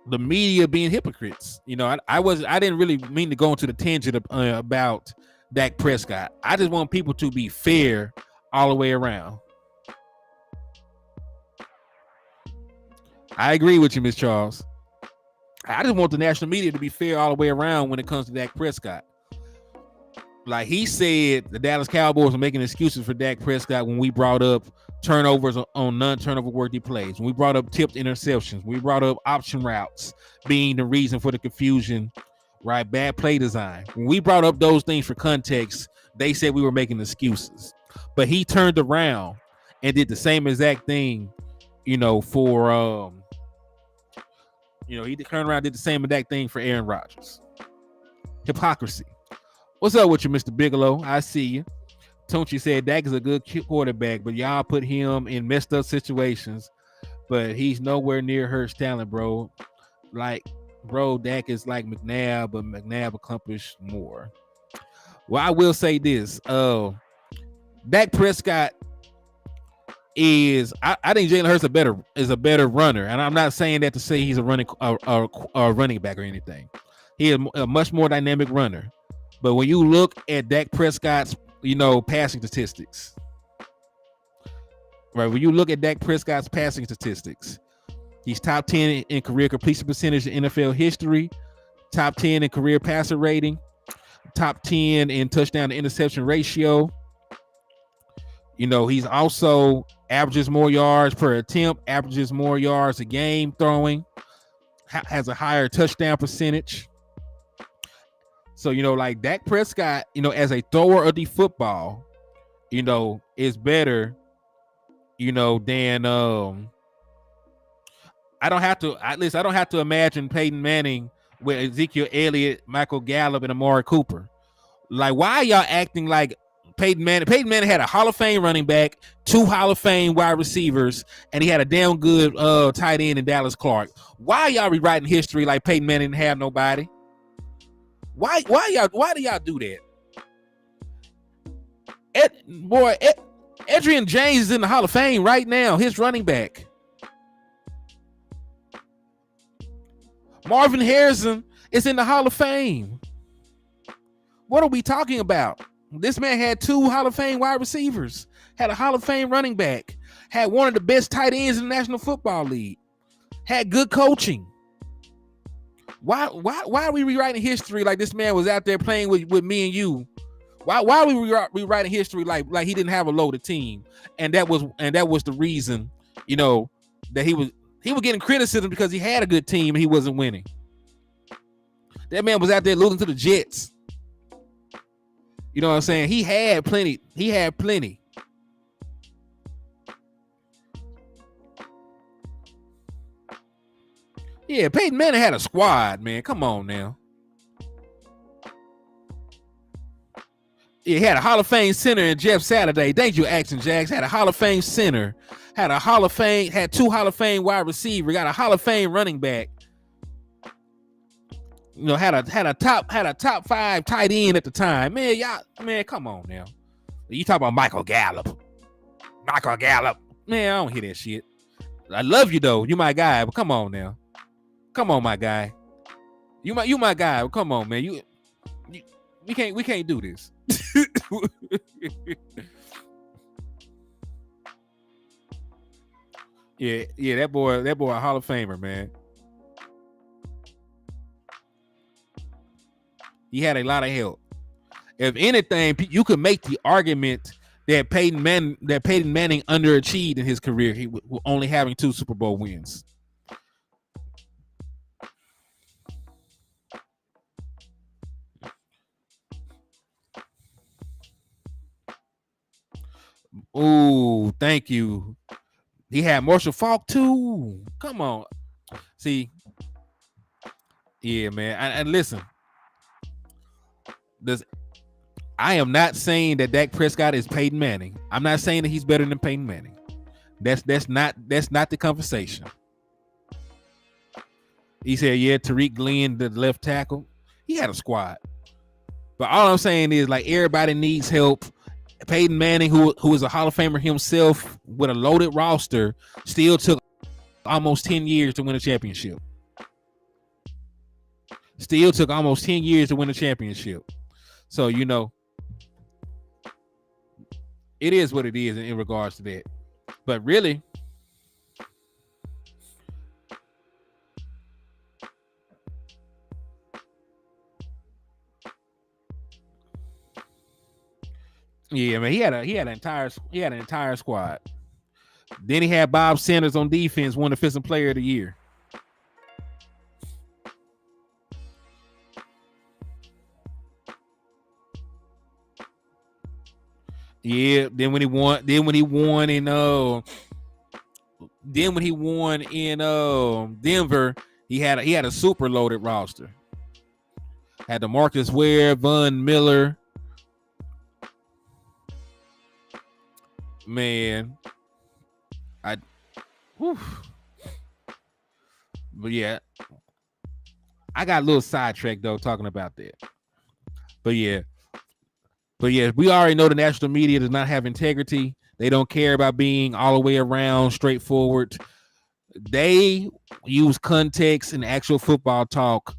the media being hypocrites. I didn't really mean to go into the tangent about Dak Prescott. I just want people to be fair all the way around. I agree with you, Ms. Charles. I just want the national media to be fair all the way around when it comes to Dak Prescott. Like, he said the Dallas Cowboys are making excuses for Dak Prescott when we brought up turnovers on non-turnover worthy plays, when we brought up tipped interceptions, we brought up option routes being the reason for the confusion, right? Bad play design. When we brought up those things for context, they said we were making excuses. But he turned around and did the same exact thing for he turned around, did the same exact thing for Aaron Rodgers. Hypocrisy. What's up with you, Mr. Bigelow? I see you. Tunchi said Dak is a good quarterback, but y'all put him in messed up situations. But he's nowhere near Hurts' talent, bro. Dak is like McNabb, but McNabb accomplished more. Well, I will say this. Dak Prescott I think Jalen Hurts is a better runner, and I'm not saying that to say he's a running back or anything. He is a much more dynamic runner. But when you look at Dak Prescott's passing statistics, right? When you look at Dak Prescott's passing statistics, he's top 10 in career completion percentage in NFL history, top 10 in career passer rating, top 10 in touchdown to interception ratio. He's also averages more yards per attempt, averages more yards a game throwing, has a higher touchdown percentage. So, like Dak Prescott, as a thrower of the football, is better, than I don't have to imagine Peyton Manning with Ezekiel Elliott, Michael Gallup, and Amari Cooper. Like, why are y'all acting like Peyton Manning? Peyton Manning had a Hall of Fame running back, 2 Hall of Fame wide receivers, and he had a damn good tight end in Dallas Clark. Why are y'all rewriting history like Peyton Manning didn't have nobody? Why do y'all do that? Adrian James is in the Hall of Fame right now. His running back. Marvin Harrison is in the Hall of Fame. What are we talking about? This man had 2 Hall of Fame wide receivers, had a Hall of Fame running back, had one of the best tight ends in the National Football League, had good coaching. Why are we rewriting history like this man was out there playing with me and you? Why are we rewriting history like he didn't have a loaded team? And that was the reason, that he was getting criticism because he had a good team and he wasn't winning. That man was out there losing to the Jets. You know what I'm saying? He had plenty. Yeah, Peyton Manning had a squad, man. Come on now. Yeah, he had a Hall of Fame center in Jeff Saturday. Thank you, Action Jacks. Had a Hall of Fame center. Had 2 Hall of Fame wide receivers. Got a Hall of Fame running back. Had a top 5 tight end at the time. Man, come on now. You talk about Michael Gallup. Man, I don't hear that shit. I love you though. You my guy, but come on now. Come on, my guy. You my guy. But come on, man. We can't do this. Yeah, that boy a Hall of Famer, man. He had a lot of help. If anything, you could make the argument that Peyton Manning underachieved in his career. He only having 2 Super Bowl wins. Oh, thank you. He had Marshall Faulk too. Come on. See. Yeah, man. And listen. I am not saying that Dak Prescott is Peyton Manning. I'm not saying that he's better than Peyton Manning. That's not the conversation. He said, yeah, Tariq Glenn, the left tackle. He had a squad. But all I'm saying is, like, everybody needs help. Peyton Manning, who is a Hall of Famer himself with a loaded roster, still took almost 10 years to win a championship. So, it is what it is in regards to that. But really, yeah, man, he had an entire squad. Then he had Bob Sanders on defense, won Defensive Player of the Year. Yeah, then when he won in Then when he won in Denver, he had a super loaded roster. Had the Marcus Ware, Von Miller. Man, whew. But yeah, I got a little sidetracked though talking about that. But yeah, we already know the national media does not have integrity. They don't care about being all the way around straightforward. They use context and actual football talk.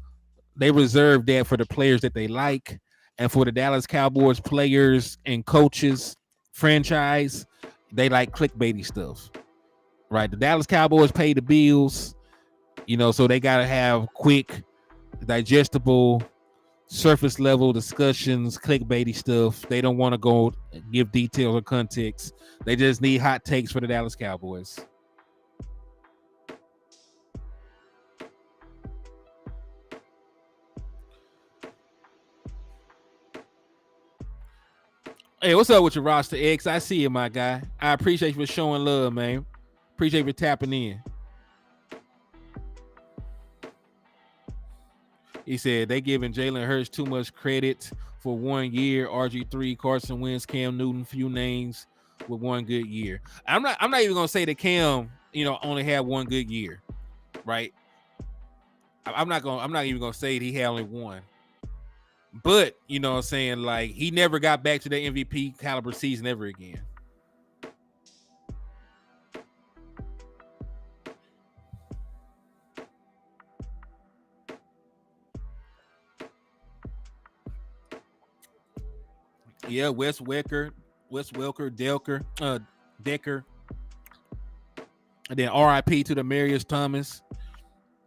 They reserve that for the players that they like, and for the Dallas Cowboys players and coaches, franchise, they like clickbaity stuff, right? The Dallas Cowboys pay the bills, so they got to have quick, digestible, surface level discussions, clickbaity stuff. They don't want to go give details or context. They just need hot takes for the Dallas Cowboys. Hey, what's up with your roster X? I see you, my guy. I appreciate you for showing love, man. Appreciate you for tapping in. He said they giving Jalen Hurts too much credit for 1 year. RG3, Carson Wentz, Cam Newton, few names with 1 good year. I'm not even gonna say that Cam, only had 1 good year, right? I'm not even gonna say that he had only 1. But what I'm saying, like, he never got back to the MVP caliber season ever again. Yeah, Wes Welker, Decker. And then RIP to the Marius Thomas.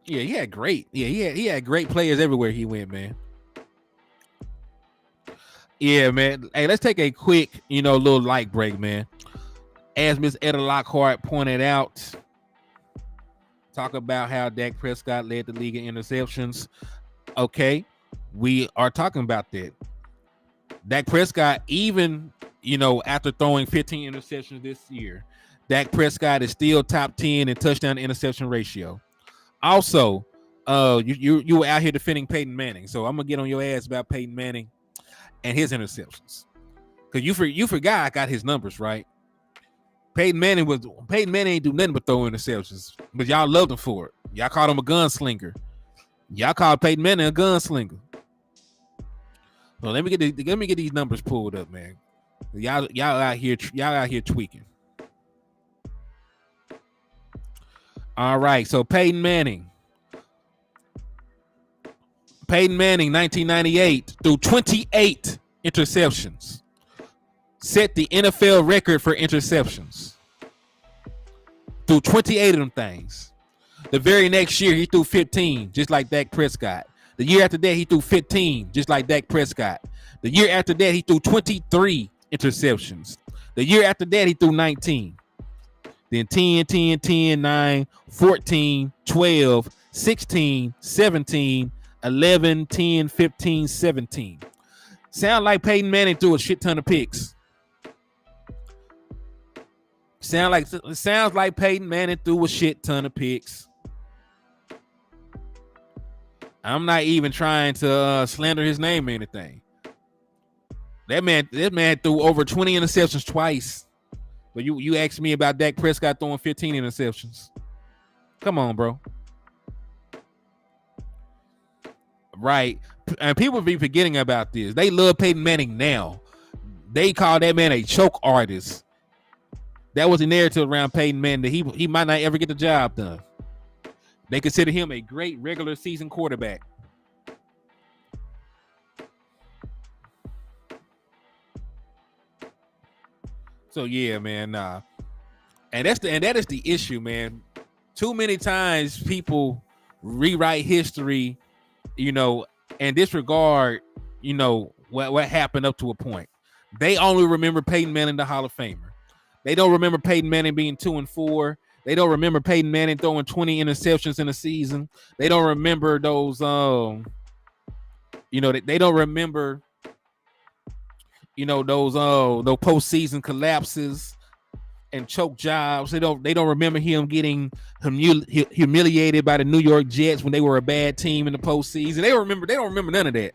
Yeah, he had great players everywhere he went, man. Yeah, man. Hey, let's take a quick, little light break, man. As Miss Etta Lockhart pointed out, talk about how Dak Prescott led the league in interceptions. Okay, we are talking about that. Dak Prescott, even, after throwing 15 interceptions this year, Dak Prescott is still top 10 in touchdown to interception ratio. Also, you were out here defending Peyton Manning, so I'm gonna get on your ass about Peyton Manning and his interceptions, because you forgot I got his numbers right. Peyton Manning ain't do nothing but throw interceptions, but y'all loved him for it. Y'all called him a gunslinger. Y'all called Peyton Manning a gunslinger. So let me get these numbers pulled up, man. Y'all out here tweaking. All right, so Peyton Manning, 1998 threw 28 interceptions, set the NFL record for interceptions. Threw 28 of them things. The very next year, he threw 15, just like Dak Prescott. The year after that, he threw 15, just like Dak Prescott. The year after that, he threw 23 interceptions. The year after that, he threw 19. Then 10, 10, 10, 9, 14, 12, 16, 17, 11, 10, 15, 17. Sound like Peyton Manning threw a shit ton of picks. Sounds like Peyton Manning threw a shit ton of picks. I'm not even trying to slander his name or anything. That man threw over 20 interceptions twice. But you asked me about Dak Prescott throwing 15 interceptions. Come on, bro. Right. And people be forgetting about this. They love Peyton Manning now. They call that man a choke artist. That was the narrative around Peyton Manning, that he might not ever get the job done. They consider him a great regular season quarterback. So yeah, man. And that is the issue, man. Too many times people rewrite history, and disregard, what happened up to a point. They only remember Peyton Manning, the Hall of Famer. They don't remember Peyton Manning being 2-4. They don't remember Peyton Manning throwing 20 interceptions in a season. They don't remember those, they don't remember, those postseason collapses. and choke jobs. They don't remember him getting humiliated by the New York Jets when they were a bad team in the postseason. They don't remember none of that.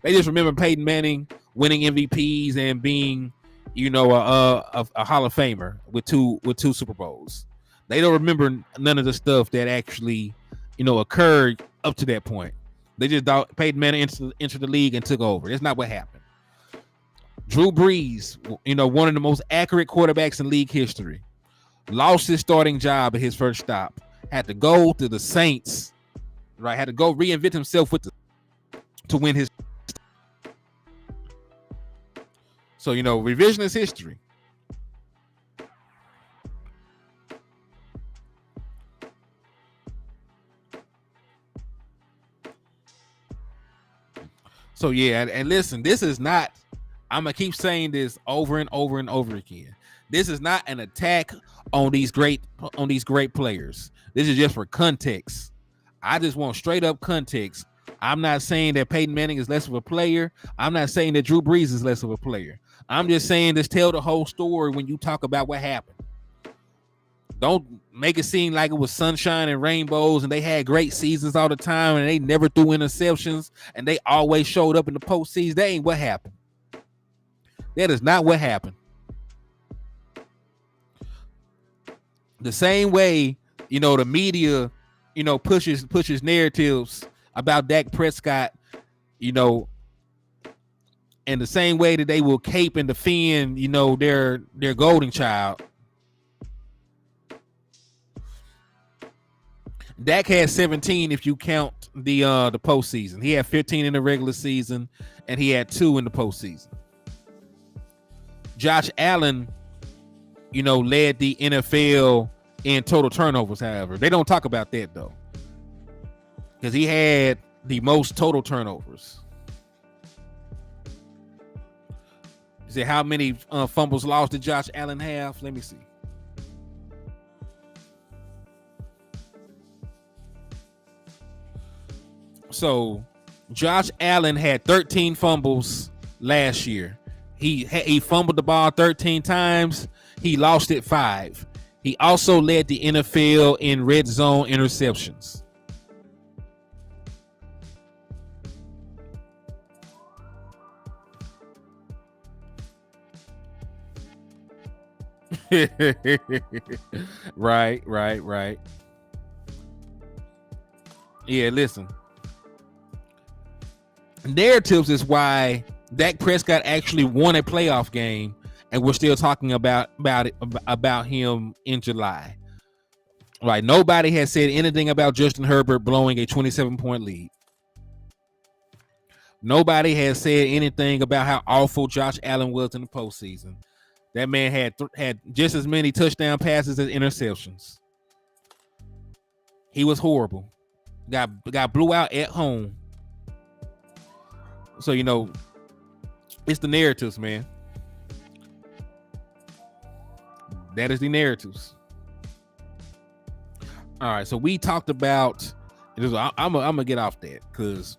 They just remember Peyton Manning winning MVPs and being, a Hall of Famer with two Super Bowls. They don't remember none of the stuff that actually, occurred up to that point. They just thought Peyton Manning entered the league and took over. That's not what happened. Drew Brees, one of the most accurate quarterbacks in league history, lost his starting job at his first stop. Had to go to the Saints, right? Had to go reinvent himself to win his. So, revisionist history. So, yeah, and listen, this is not, I'm going to keep saying this over and over and over again. This is not an attack on these great players. This is just for context. I just want straight up context. I'm not saying that Peyton Manning is less of a player. I'm not saying that Drew Brees is less of a player. I'm just saying just tell the whole story when you talk about what happened. Don't make it seem like it was sunshine and rainbows and they had great seasons all the time and they never threw interceptions and they always showed up in the postseason. That ain't what happened. That is not what happened. The same way, the media, pushes narratives about Dak Prescott, and the same way that they will cape and defend, their golden child. Dak had 17 if you count the postseason. He had 15 in the regular season, and he had 2 in the postseason. Josh Allen, led the NFL in total turnovers, however. They don't talk about that, though, because he had the most total turnovers. You say, how many fumbles lost did Josh Allen have? Let me see. So Josh Allen had 13 fumbles last year. He fumbled the ball 13 times. He lost it 5. He also led the NFL in red zone interceptions. Right. Yeah, listen. Narratives is why Dak Prescott actually won a playoff game, and we're still talking about him in July. Right? Nobody has said anything about Justin Herbert blowing a 27-point lead. Nobody has said anything about how awful Josh Allen was in the postseason. That man had just as many touchdown passes as interceptions. He was horrible. Got blew out at home. So, it's the narratives, man. That is the narratives. All right, so we talked about, I'm gonna get off that because,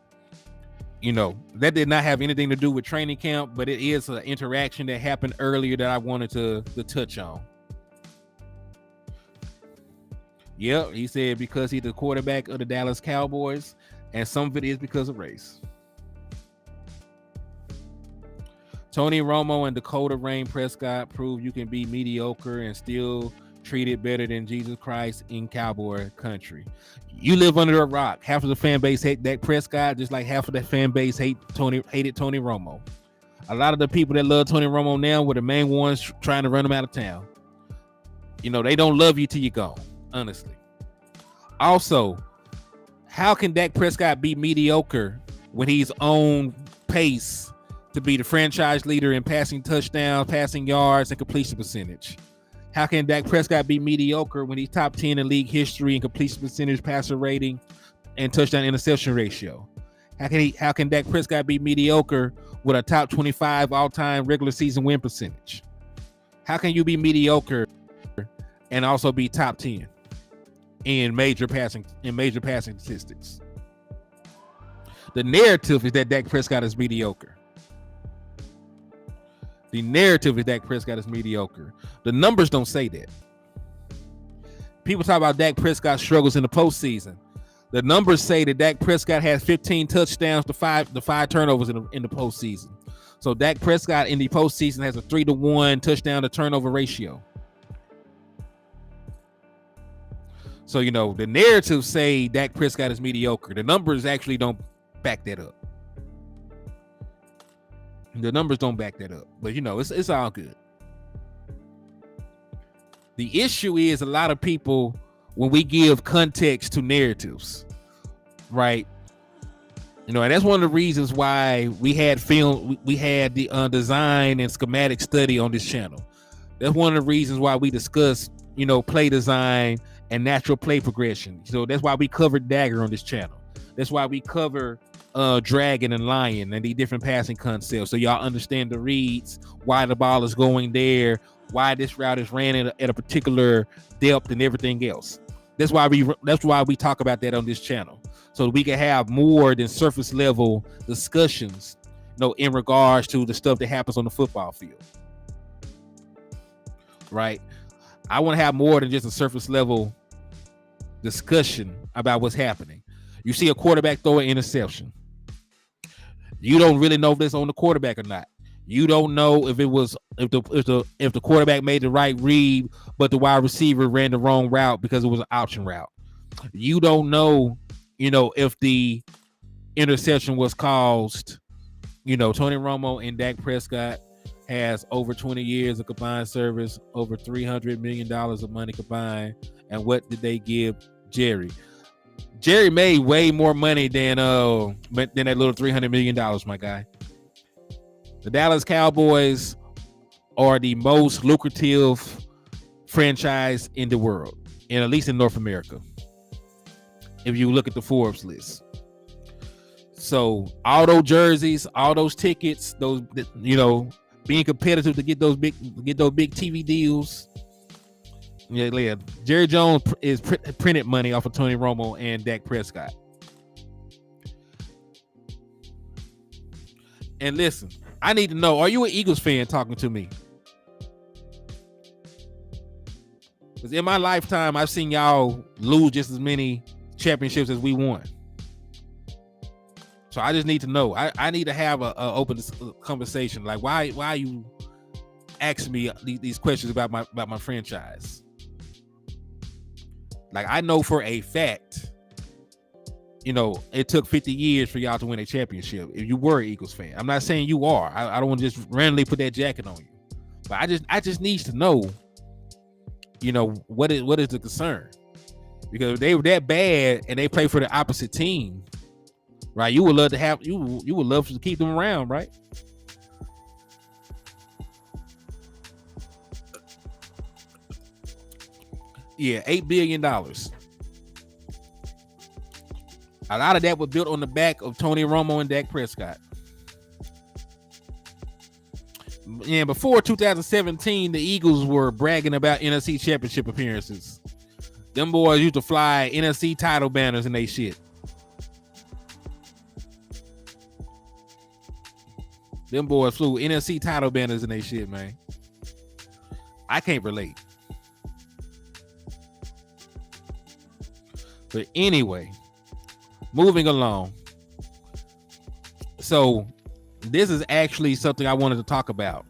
that did not have anything to do with training camp, but it is an interaction that happened earlier that I wanted to touch on. Yep, he said because he's the quarterback of the Dallas Cowboys, and some of it is because of race. Tony Romo and Dakota Rain Prescott prove you can be mediocre and still treated better than Jesus Christ in Cowboy country. You live under a rock. Half of the fan base hate Dak Prescott, just like half of that fan base hated Tony Romo. A lot of the people that love Tony Romo now were the main ones trying to run him out of town. They don't love you till you're gone, honestly. Also, how can Dak Prescott be mediocre when he's on pace to be the franchise leader in passing touchdowns, passing yards, and completion percentage? How can Dak Prescott be mediocre when he's top 10 in league history in completion percentage, passer rating, and touchdown interception ratio? How can Dak Prescott be mediocre with a top 25 all-time regular season win percentage? How can you be mediocre and also be top 10 in major passing statistics? The narrative is that Dak Prescott is mediocre. The narrative is Dak Prescott is mediocre. The numbers don't say that. People talk about Dak Prescott struggles in the postseason. The numbers say that Dak Prescott has 15 touchdowns to five turnovers in the postseason. So Dak Prescott in the postseason has a 3-to-1 touchdown to turnover ratio. So, the narratives say Dak Prescott is mediocre. The numbers actually don't back that up. The numbers don't back that up. But, it's all good. The issue is a lot of people, when we give context to narratives, right? And that's one of the reasons why we had the design and schematic study on this channel. That's one of the reasons why we discuss, play design and natural play progression. So that's why we covered Dagger on this channel. That's why we cover Dragon and Lion and the different passing concepts. So y'all understand the reads, why the ball is going there, why this route is ran at a particular depth and everything else. That's why we talk about that on this channel. So we can have more than surface level discussions, in regards to the stuff that happens on the football field. Right? I want to have more than just a surface level discussion about what's happening. You see a quarterback throw an interception. You don't really know if it's on the quarterback or not. You don't know if the quarterback made the right read, but the wide receiver ran the wrong route because it was an option route. You don't know, if the interception was caused. Tony Romo and Dak Prescott has over 20 years of combined service, over $300 million of money combined. And what did they give Jerry? Jerry made way more money than that little $300 million, my guy. The Dallas Cowboys are the most lucrative franchise in the world, and at least in North America, if you look at the Forbes list. So all those jerseys, all those tickets, those being competitive to get those big TV deals. Yeah. Jerry Jones is printed money off of Tony Romo and Dak Prescott. And listen, I need to know, are you an Eagles fan talking to me? Because in my lifetime, I've seen y'all lose just as many championships as we won. So I just need to know. I need to have a open conversation. Like, why you asking me these questions about my franchise? Like, I know for a fact, it took 50 years for y'all to win a championship. If you were an Eagles fan, I'm not saying you are. I don't want to just randomly put that jacket on you, but I just need to know, what is the concern? Because if they were that bad and they play for the opposite team, right? You would love to have you would love to keep them around, right? Yeah, $8 billion. A lot of that was built on the back of Tony Romo and Dak Prescott. And before 2017, the Eagles were bragging about NFC championship appearances. Them boys used to fly NFC title banners and they shit. Them boys flew NFC title banners and they shit, man. I can't relate. But anyway, moving along. So this is actually something I wanted to talk about.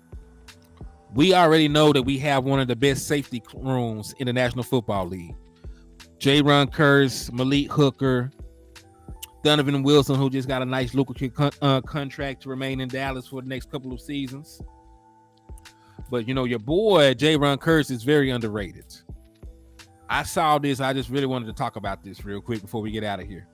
We already know that we have one of the best safety rooms in the National Football League. J-Ron Curse, Malik Hooker, Donovan Wilson, who just got a nice lucrative contract to remain in Dallas for the next couple of seasons. But, your boy, J-Ron Curse, is very underrated. I saw this. I just really wanted to talk about this real quick before we get out of here.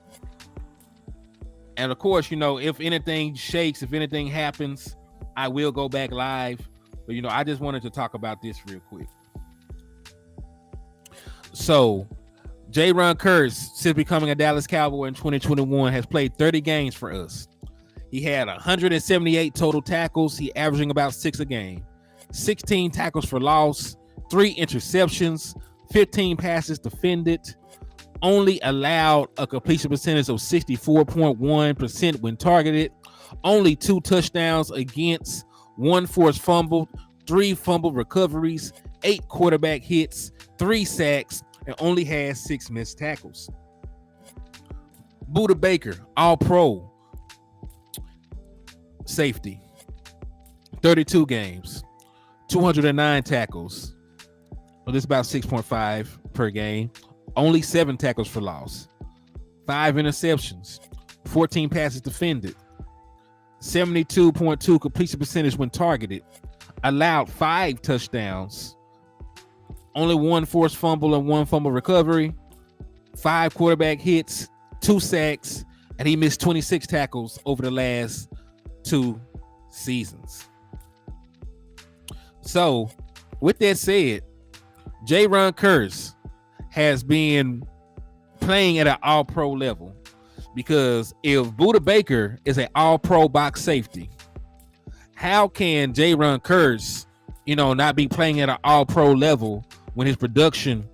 And of course, if anything shakes, if anything happens, I will go back live. But, I just wanted to talk about this real quick. So, J-Ron Curse, since becoming a Dallas Cowboy in 2021, has played 30 games for us. He had 178 total tackles. He averaging about 6 a game. 16 tackles for loss, 3 interceptions, 15 passes defended, only allowed a completion percentage of 64.1% when targeted, only 2 touchdowns against, 1 forced fumble, 3 fumble recoveries, 8 quarterback hits, 3 sacks, and only had 6 missed tackles. Budda Baker, All-Pro safety, 32 games, 209 tackles. Well, this is about 6.5 per game. Only 7 tackles for loss, 5 interceptions, 14 passes defended, 72.2 completion percentage when targeted, allowed 5 touchdowns, only 1 forced fumble and 1 fumble recovery, 5 quarterback hits, 2 sacks, and he missed 26 tackles over the last 2 seasons. So, with that said, Jayron Kearse has been playing at an all-pro level, because if Budda Baker is an all-pro box safety, how can Jayron Kearse, not be playing at an all-pro level when his production,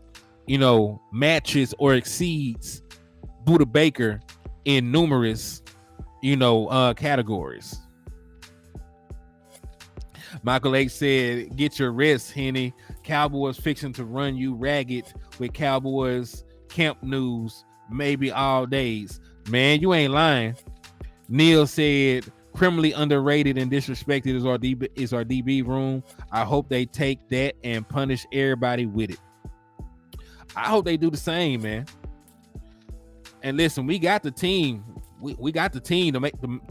matches or exceeds Budda Baker in numerous, categories? Michael H said, "Get your rest, Henny. Cowboys fixing to run you ragged with Cowboys camp news, maybe all days." Man, you ain't lying. Neil said, "Criminally underrated and disrespected is our DB room. I hope they take that and punish everybody with it." I hope they do the same, man. And listen, we got the team. We got the team to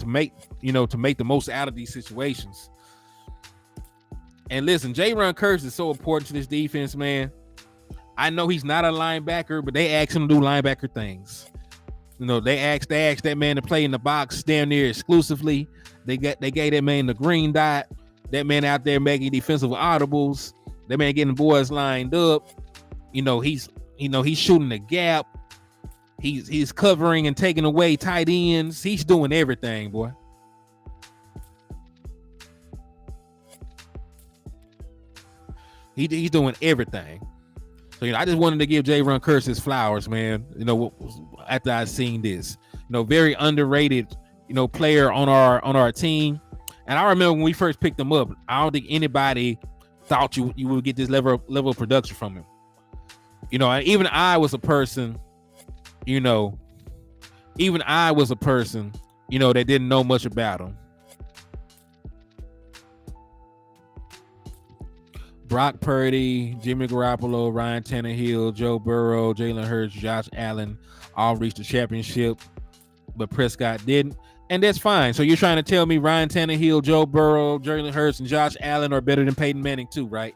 make the most out of these situations. And listen, Jayron Kearse is so important to this defense, man. I know he's not a linebacker, but they asked him to do linebacker things. They asked that man to play in the box damn near exclusively. They gave that man the green dot. That man out there making defensive audibles. That man getting boys lined up. He's shooting the gap. He's covering and taking away tight ends. He's doing everything, boy. He's doing everything. So, I just wanted to give Jayron Kearse his flowers, man. After I seen this, very underrated, player on our team. And I remember when we first picked him up, I don't think anybody thought you would get this level of production from him. Even I was a person, that didn't know much about him. Brock Purdy, Jimmy Garoppolo, Ryan Tannehill, Joe Burrow, Jalen Hurts, Josh Allen all reached the championship, but Prescott didn't. And that's fine. So you're trying to tell me Ryan Tannehill, Joe Burrow, Jalen Hurts, and Josh Allen are better than Peyton Manning too, right?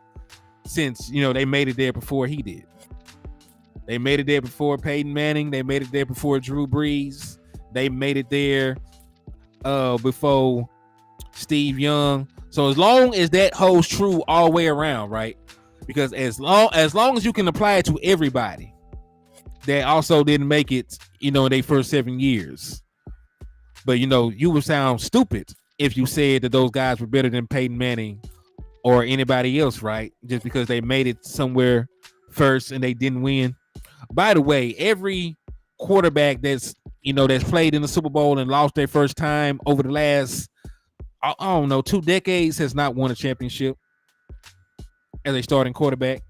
Since, they made it there before he did. They made it there before Peyton Manning. They made it there before Drew Brees. They made it there before Steve Young. So as long as that holds true all the way around, right? Because as long as you can apply it to everybody that also didn't make it, in their first 7 years. But you would sound stupid if you said that those guys were better than Peyton Manning or anybody else, right? Just because they made it somewhere first and they didn't win. By the way, every quarterback that's played in the Super Bowl and lost their first time over the last, I don't know, 2 decades has not won a championship as a starting quarterback.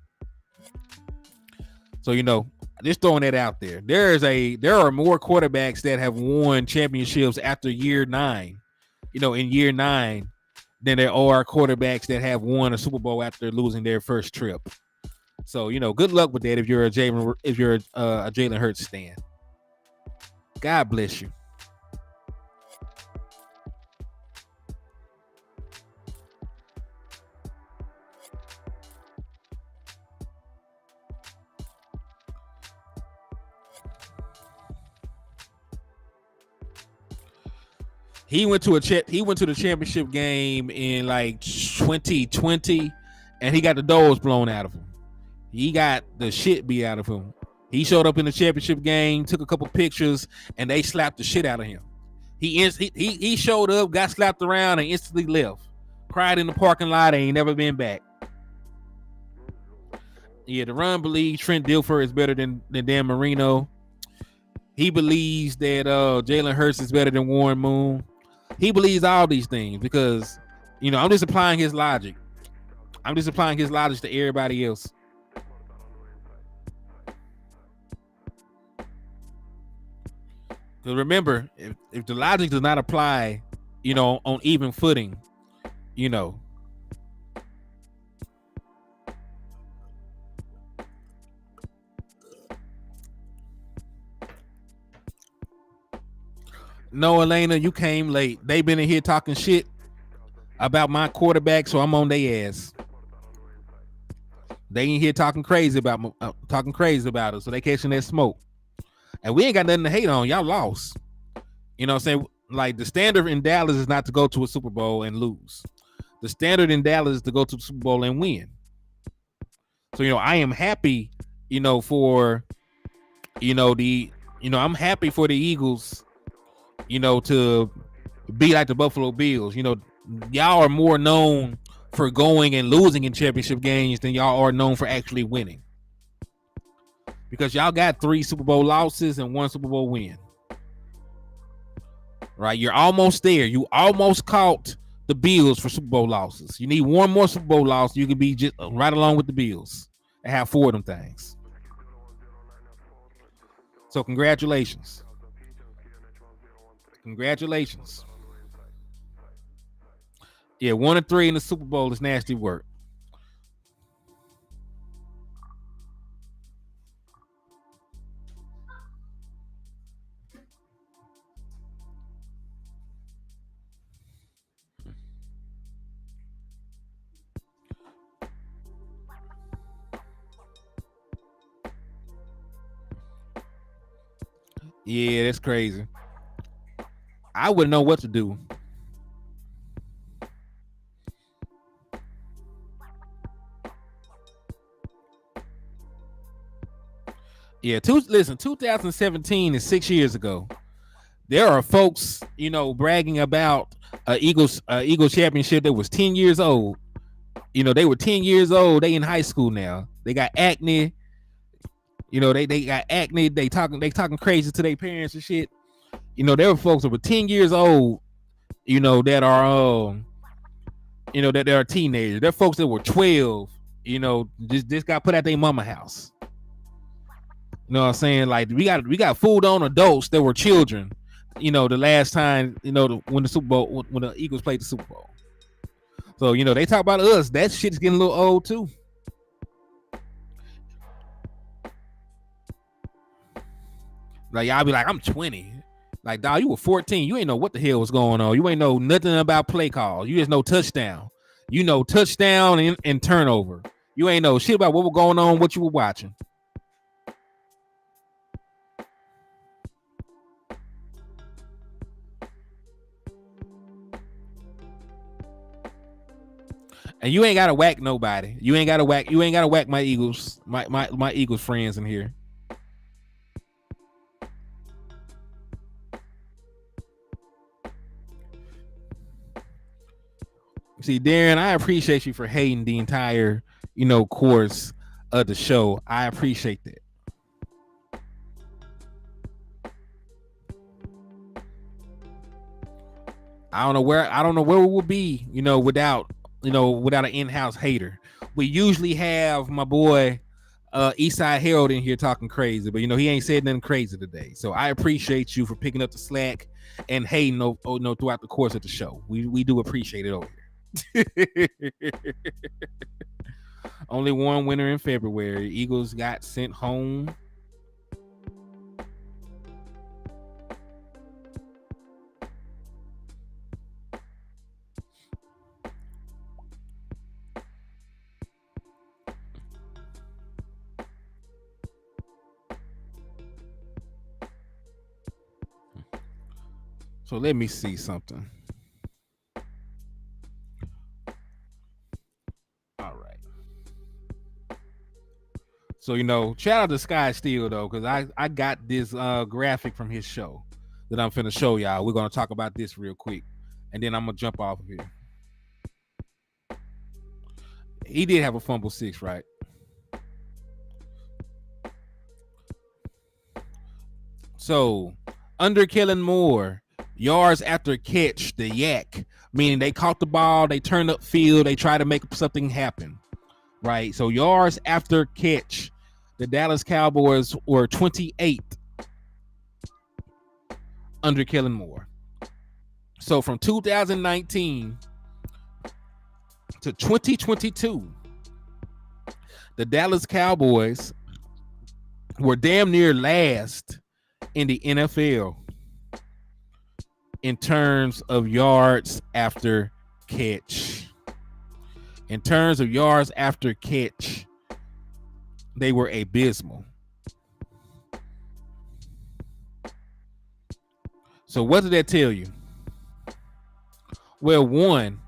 So, just throwing that out there. There are more quarterbacks that have won championships after year 9, in year 9, than there are quarterbacks that have won a Super Bowl after losing their first trip. So, good luck with that if you're a Jalen Hurts stan. God bless you. He went to the championship game in like 2020, and he got the doors blown out of him. He got the shit beat out of him. He showed up in the championship game, took a couple pictures, and they slapped the shit out of him. He showed up, got slapped around, and instantly left. Cried in the parking lot, and ain't never been back. Yeah, the Run believes Trent Dilfer is better than Dan Marino. He believes that Jalen Hurts is better than Warren Moon. He believes all these things because I'm just applying his logic. I'm just applying his logic to everybody else. Because remember, if the logic does not apply, on even footing, No, Elena, you came late. They been in here talking shit about my quarterback, so I'm on their ass. They in here talking crazy about us, so they catching that smoke. And we ain't got nothing to hate on. Y'all lost. You know what I'm saying? Like, the standard in Dallas is not to go to a Super Bowl and lose. The standard in Dallas is to go to the Super Bowl and win. So, I am happy, for, I'm happy for the Eagles, to be like the Buffalo Bills. Y'all are more known for going and losing in championship games than y'all are known for actually winning. Because y'all got 3 Super Bowl losses and 1 Super Bowl win. Right? You're almost there. You almost caught the Bills for Super Bowl losses. You need 1 more Super Bowl loss. You can be just right along with the Bills and have 4 of them things. So congratulations. Congratulations. Yeah, 1-3 in the Super Bowl is nasty work. Yeah, that's crazy. I wouldn't know what to do. Yeah, 2017 is 6 years ago. There are folks, bragging about Eagles championship that was 10 years old. They were 10 years old. They in high school now. They got acne. They got acne. They talking crazy to their parents and shit. There were folks that were 10 years old, that are that they are teenagers. There are folks that were 12, just got put at their mama house. You know what I'm saying? Like, we got fooled on adults that were children, the last time, when the Eagles played the Super Bowl. So, they talk about us. That shit's getting a little old too. Like, y'all be like, I'm 20. Like, dog, you were 14. You ain't know what the hell was going on. You ain't know nothing about play calls. You just know touchdown. Touchdown and turnover. You ain't know shit about what was going on, what you were watching. And you ain't gotta whack nobody. You ain't gotta whack my Eagles, my Eagles friends in here. See, Darren, I appreciate you for hating the entire, course of the show. I appreciate that. I don't know where we will be, without an in-house hater. We usually have my boy Eastside Harold in here talking crazy, but he ain't said nothing crazy today. So I appreciate you for picking up the slack and hating throughout the course of the show. We do appreciate it over here. Only one winner in February. Eagles got sent home. So let me see something. All right. So, shout out to Sky Steel, though, because I got this graphic from his show that I'm finna show y'all. We're going to talk about this real quick, and then I'm going to jump off of here. He did have a fumble 6, right? So, under Kellen Moore, yards after catch, the yak meaning they caught the ball, they turned up field, they tried to make something happen, right? So yards after catch, the Dallas Cowboys were 28th under Kellen Moore. So from 2019 to 2022, the Dallas Cowboys were damn near last in the NFL in terms of yards after catch. In terms of yards after catch, they were abysmal. So what did that tell you? Well, one,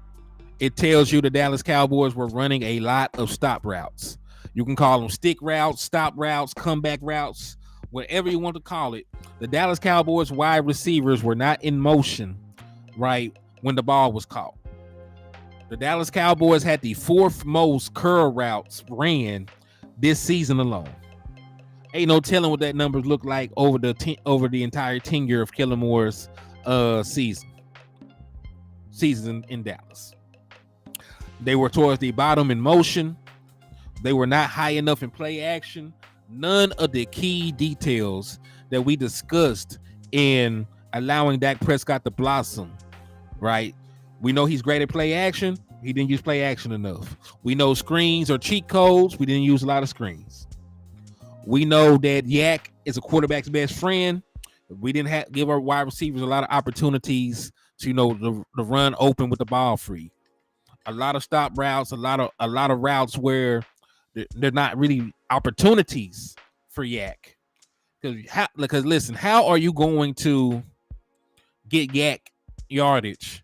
it tells you the Dallas Cowboys were running a lot of stop routes. You can call them stick routes, stop routes, comeback routes, whatever you want to call it. The Dallas Cowboys wide receivers were not in motion, right, when the ball was caught. The Dallas Cowboys had the 4th most curl routes ran this season alone. Ain't no telling what that numbers look like over the entire tenure of Kellen Moore's season in Dallas. They were towards the bottom in motion. They were not high enough in play action. None of the key details that we discussed in allowing Dak Prescott to blossom, right? We know he's great at play action. He didn't use play action enough. We know screens are cheat codes. We didn't use a lot of screens. We know that Yak is a quarterback's best friend. We didn't give our wide receivers a lot of opportunities to, to run open with the ball free. A lot of stop routes, a lot of routes where they're not really opportunities for Yak. Because listen, how are you going to get Yak yardage,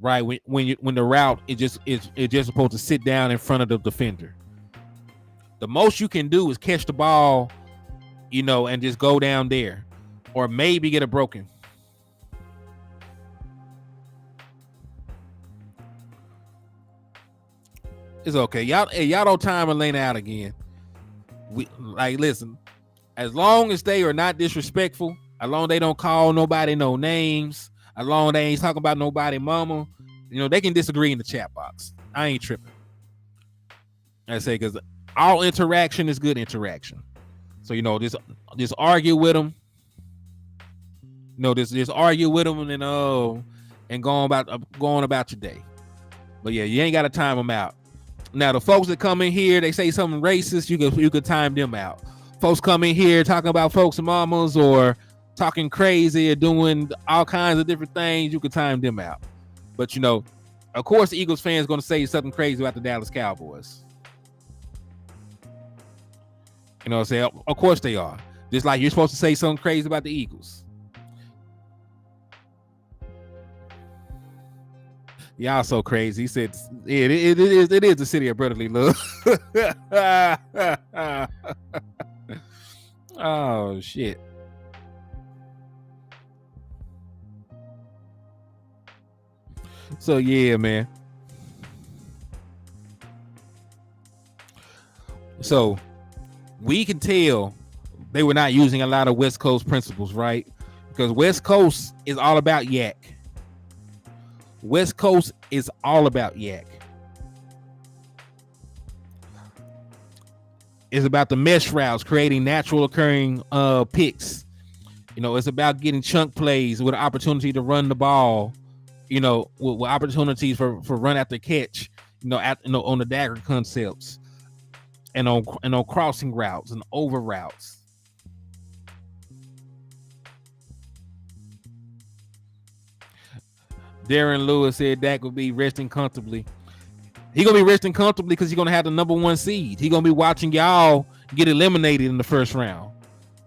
right? When the route is just supposed to sit down in front of the defender. The most you can do is catch the ball, and just go down there, or maybe get a broken. It's okay. Y'all don't time Elena out again. Listen, as long as they are not disrespectful, as long as they don't call nobody no names, as long as they ain't talking about nobody mama, they can disagree in the chat box. I ain't tripping. I say, because all interaction is good interaction. So, just argue with them. Just argue with them and go on about your day. But yeah, you ain't got to time them out. Now, the folks that come in here, they say something racist, you could time them out. Folks come in here talking about folks' mamas or talking crazy or doing all kinds of different things, you could time them out. But, of course, the Eagles fans going to say something crazy about the Dallas Cowboys. You know what I'm saying? Of course they are. Just like you're supposed to say something crazy about the Eagles. Y'all so crazy. He said, it is the city of brotherly love. Oh, shit. So, yeah, man. So, we can tell they were not using a lot of West Coast principles, right? Because West Coast is all about Yak. West Coast is all about Yak. It's about the mesh routes, creating natural occurring picks. It's about getting chunk plays with an opportunity to run the ball, with opportunities for run after catch, on the dagger concepts. And on crossing routes and over routes. Darren Lewis said Dak will be resting comfortably. He's going to be resting comfortably because he's going to have the number 1 seed. He's going to be watching y'all get eliminated in the first round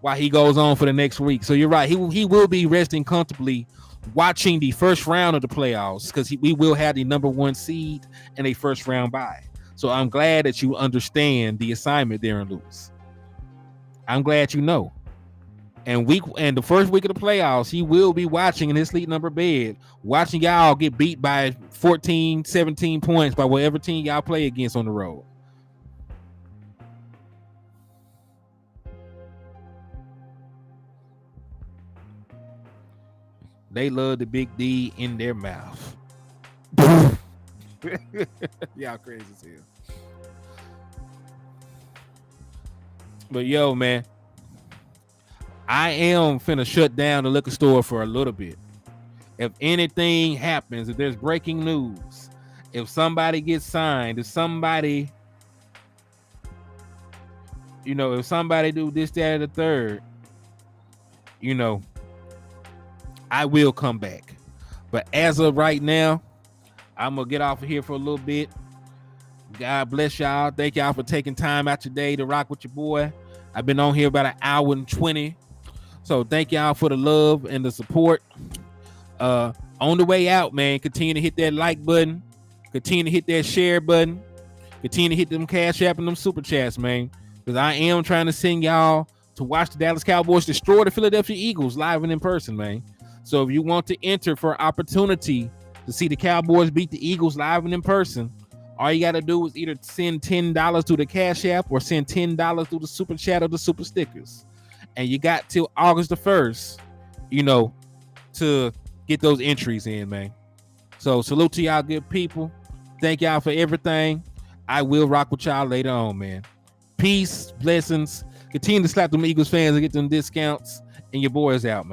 while he goes on for the next week. So you're right. He will be resting comfortably watching the first round of the playoffs because we will have the number 1 seed and a first round bye. So I'm glad that you understand the assignment, Darren Lewis. I'm glad you know. And the first week of the playoffs, he will be watching in his sleep number bed, watching y'all get beat by 14, 17 points by whatever team y'all play against on the road. They love the big D in their mouth. Y'all crazy as hell. But yo, man, I am finna shut down the liquor store for a little bit. If anything happens, if there's breaking news, if somebody gets signed, if somebody, if somebody do this, that, or the third, I will come back. But as of right now, I'm gonna get off of here for a little bit. God bless y'all. Thank y'all for taking time out your day to rock with your boy. I've been on here about an hour and 20. So thank y'all for the love and the support. On the way out, man, continue to hit that like button. Continue to hit that share button. Continue to hit them Cash App and them Super Chats, man. Because I am trying to send y'all to watch the Dallas Cowboys destroy the Philadelphia Eagles live and in person, man. So if you want to enter for an opportunity to see the Cowboys beat the Eagles live and in person, all you got to do is either send $10 to the Cash App or send $10 through the Super Chat or the Super Stickers. And you got till August the 1st, to get those entries in, man. So salute to y'all good people. Thank y'all for everything. I will rock with y'all later on, man. Peace, blessings. Continue to slap them Eagles fans and get them discounts. And your boys out, man.